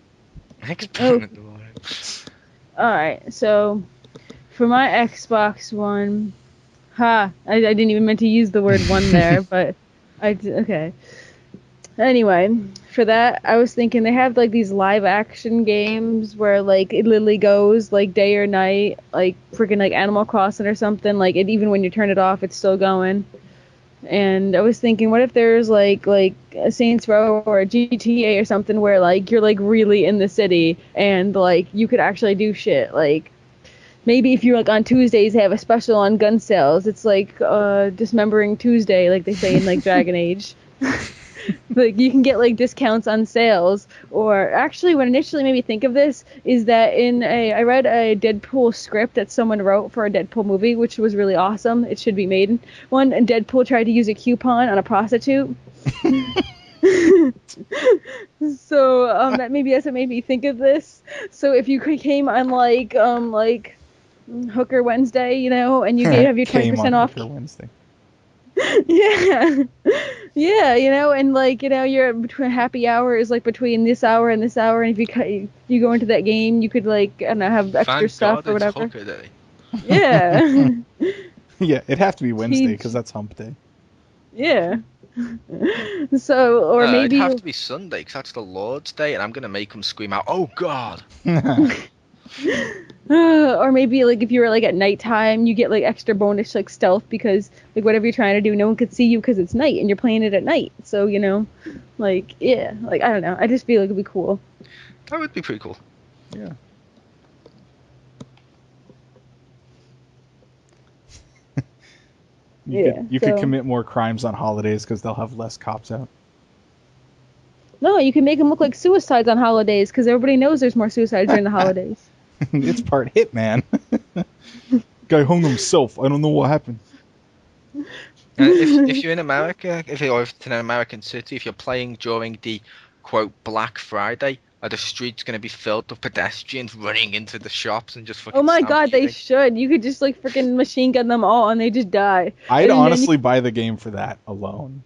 Xbone at the moment. Alright, so for my Xbox One, I didn't even meant to use the word one there, but okay. Anyway, for that, I was thinking they have like these live action games where like it literally goes like day or night, like freaking like Animal Crossing or something. Like it, even when you turn it off, it's still going. And I was thinking, what if there's like a Saints Row or a GTA or something where like you're like really in the city and like you could actually do shit. Like maybe if you're like on Tuesdays, they have a special on gun sales. It's like Dismembering Tuesday, like they say in like Dragon Age. Like you can get like discounts on sales. Or actually, what initially made me think of this is that I read a Deadpool script that someone wrote for a Deadpool movie, which was really awesome. It should be made one. And Deadpool tried to use a coupon on a prostitute. So that's what made me think of this. So if you came on like Hooker Wednesday, you know, and you have your Came 20% on off. Hooker Wednesday. Yeah. Yeah, you know, and like, you know, you're between happy hour is like between this hour and this hour, and if you go into that game, you could like, I don't know, have extra Thank stuff God or it's whatever. Hooker Day. Yeah. Yeah, it'd have to be Wednesday Teach- because that's Hump Day. Yeah. So, or No, maybe it'd have to be Sunday because that's the Lord's Day, and I'm gonna make them scream out, "Oh God!" or maybe like if you were like at nighttime, you get like extra bonus like stealth because like whatever you're trying to do, no one could see you because it's night and you're playing it at night. So, you know, like, yeah, like, I don't know. I just feel like it'd be cool. That would be pretty cool. Yeah. You could commit more crimes on holidays because they'll have less cops out. No, you can make them look like suicides on holidays because everybody knows there's more suicides during the holidays. It's part Hitman. Guy hung himself. I don't know what happened. If you're in America, if it's an American city, if you're playing during the quote Black Friday, Are the streets going to be filled with pedestrians running into the shops and just fucking Oh my god, they stampeding? should. You could just like freaking machine gun them all and they just die. I'd And honestly buy the game for that alone.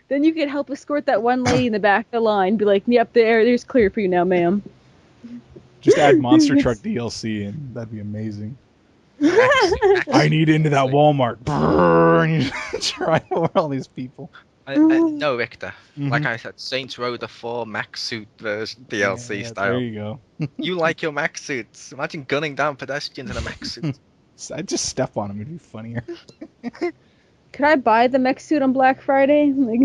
then you could help escort that one lady in the back of the line. Be like, yep, the area's clear for you now, ma'am. Just add Monster Truck DLC and that'd be amazing. I need into that Walmart. Brrr, and you just drive over all these people. No, Victor. Mhm. Like I said, Saints Row the 4 mech suit version DLC Yeah, style. There you go. You like your mech suits. Imagine gunning down pedestrians in a mech suit. I'd just step on them. It'd be funnier. Could I buy the mech suit on Black Friday? Like,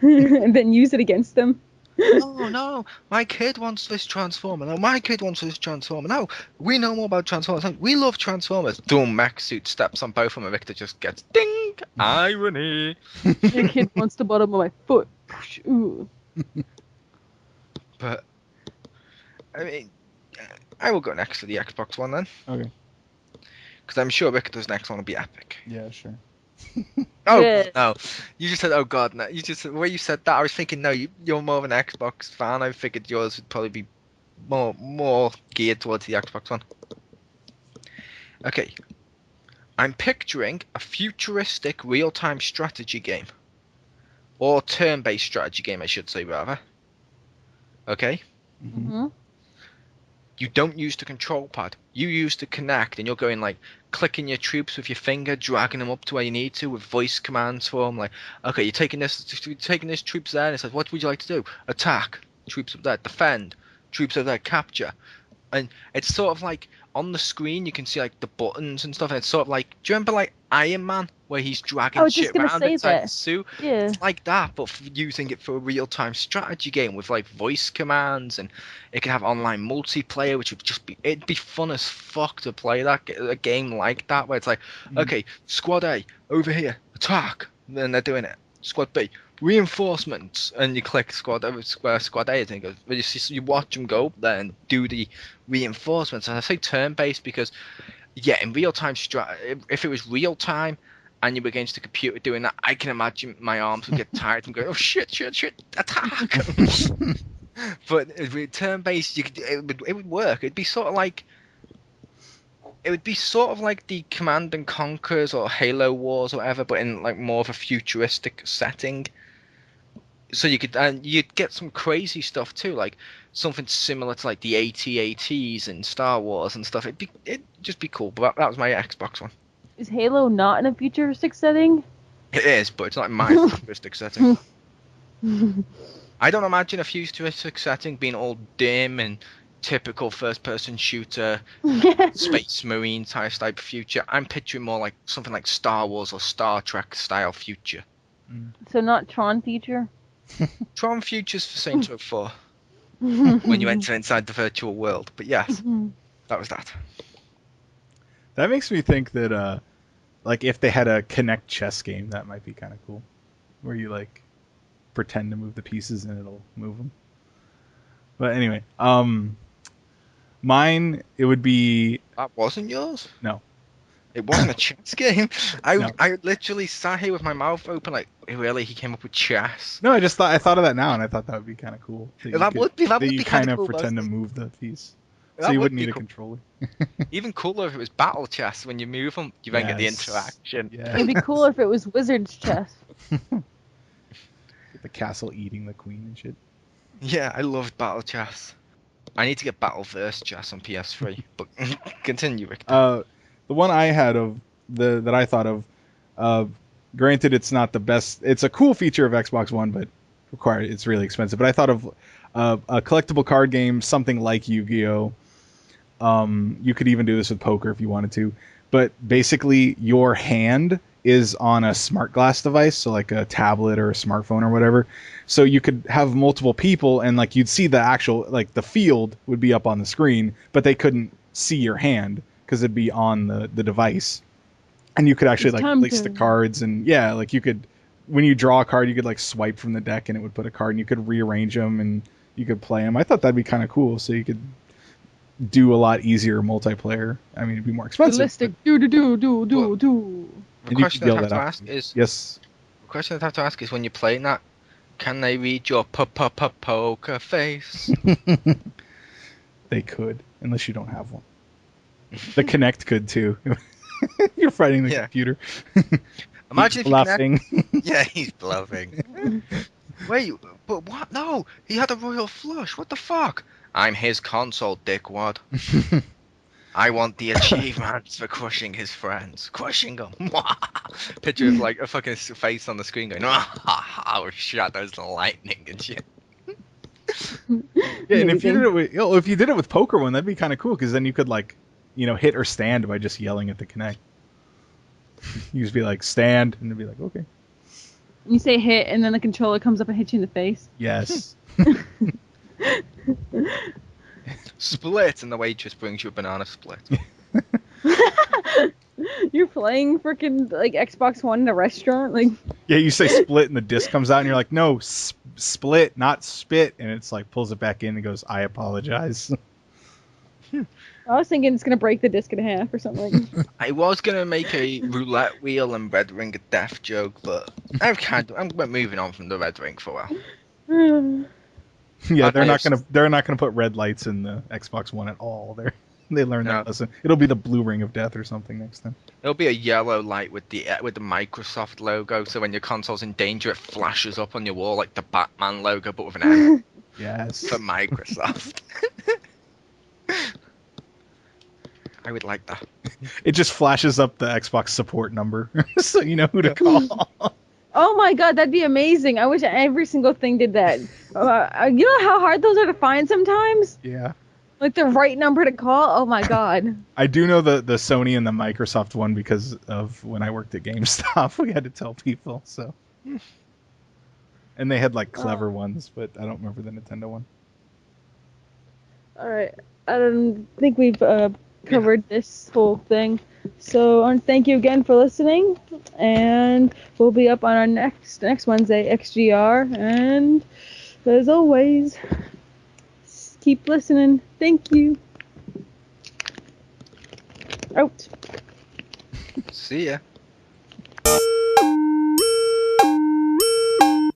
and then use it against them? No, my kid wants this Transformer. No, my kid wants this Transformer. No, we know more about Transformers. No, we love Transformers. Doom mech suit steps on both of them and Victor just gets ding! Irony! Your kid wants the bottom of my foot. Ooh. But, I mean, I will go next to the Xbox One then. Okay. Because I'm sure Victor's next one will be epic. Yeah, sure. Oh, Yeah. no. You just said, oh god, no. You just, the way you said that, I was thinking, no, you're more of an Xbox fan. I figured yours would probably be more geared towards the Xbox One. Okay. I'm picturing a futuristic real-time strategy game. Or turn-based strategy game, I should say, rather. Okay? Mm-hmm. You don't use the control pad. You use the Kinect, and you're going like clicking your troops with your finger, dragging them up to where you need to with voice commands for them. Like, okay, you're taking this troops there, and it says, what would you like to do? Attack, troops up there. Defend, troops up there. Capture. And it's sort of like on the screen you can see like the buttons and stuff. And it's sort of like, do you remember like Iron Man where he's dragging shit around inside the suit? Yeah. It's like that, but using it for a real-time strategy game with like voice commands, and it can have online multiplayer, which would just be, it'd be fun as fuck to play a game like that where it's like, okay, squad A over here, attack, and then they're doing it. Squad B, reinforcements, and you click squad A, and it goes, you watch them go there and do the reinforcements. And I say turn-based because, yeah, in real-time if it was real-time and you were against the computer doing that, I can imagine my arms would get tired and go, oh shit, attack. But with turn-based, it would work. It would be sort of like the Command and Conquers or Halo Wars or whatever, but in like more of a futuristic setting. So you'd get some crazy stuff too, like something similar to like the AT-ATs in Star Wars and stuff. It'd just be cool. But that was my Xbox One. Is Halo not in a futuristic setting? It is, but it's not in my futuristic setting. I don't imagine a futuristic setting being all dim and typical first-person shooter, space marine type future. I'm picturing more like something like Star Wars or Star Trek style future. So not Tron future? Tron Future's for Saints Row 4 when you enter inside the virtual world. But yes, that was that. That makes me think that, like, if they had a Kinect chess game, that might be kind of cool, where you like pretend to move the pieces and it'll move them. But anyway, mine, it would be... That wasn't yours? No. It wasn't a chess game? No. I literally sat here with my mouth open like, really? He came up with chess? No, I thought of that now, and I thought that would be kind of cool. That would be kind kinda of cool, pretend to though. move the piece. That So you would wouldn't be need a cool. controller. Even cooler if it was battle chess. When you move them, you then get the Yes. interaction. Yeah. It'd be cooler if it was Wizard's chess. Get the castle eating the queen and shit. Yeah, I loved battle chess. I need to get Battleverse chess on PS3. But continue, Victor. The one I had that I thought of, granted it's not the best. It's a cool feature of Xbox One, but it's really expensive. But I thought of a collectible card game, something like Yu-Gi-Oh. You could even do this with poker if you wanted to. But basically, your hand is on a smart glass device, so like a tablet or a smartphone or whatever. So you could have multiple people, and like you'd see the actual, like the field would be up on the screen, but they couldn't see your hand because it'd be on the device. And you could actually like place the cards, and yeah, like you could, when you draw a card, you could like swipe from the deck and it would put a card, and you could rearrange them and you could play them. I thought that'd be kind of cool, so you could do a lot easier multiplayer. I mean, it'd be more expensive. Realistic. Do. The question I have to ask is, Yes. the question I have to ask is, when you're playing that, Can they read your poker face? They could, unless you don't have one. The Kinect could too. You're fighting the computer. Imagine he's bluffing. Yeah, he's bluffing. Wait, but what? No, he had a royal flush. What the fuck? I'm his console, dickwad. I want the achievements for crushing his friends. Crushing them. Picture of like a fucking face on the screen going, with shadows and lightning and shit. Yeah, and if you did it with poker one, that'd be kind of cool because then you could like, hit or stand by just yelling at the Kinect. You just be like stand, and it'd be like okay. You say hit, and then the controller comes up and hits you in the face. Yes. Split, and the waitress brings you a banana split. You're playing freaking like Xbox One in a restaurant, like. Yeah, you say split, and the disc comes out, and you're like, no, split, not spit, and it's like pulls it back in and goes, I apologize. I was thinking it's gonna break the disc in half or something. I was gonna make a roulette wheel and red ring of death joke, but I'm moving on from the red ring for a while. Yeah, they're not gonna put red lights in the Xbox One at all. They learned that lesson. It'll be the blue ring of death or something next time. It'll be a yellow light with the Microsoft logo, so when your console's in danger, it flashes up on your wall like the Batman logo, but with an M. Yes. For Microsoft. I would like that. It just flashes up the Xbox support number, so you know who to call. Oh my god, that'd be amazing. I wish every single thing did that. You know how hard those are to find sometimes? Yeah. Like the right number to call? Oh my god. I do know the Sony and the Microsoft one because of when I worked at GameStop. We had to tell people, so. And they had like clever ones, but I don't remember the Nintendo one. Alright. I don't think we've covered this whole thing. So thank you again for listening, and we'll be up on our next Wednesday XGR, and as always, keep listening. Thank you. Out. See ya.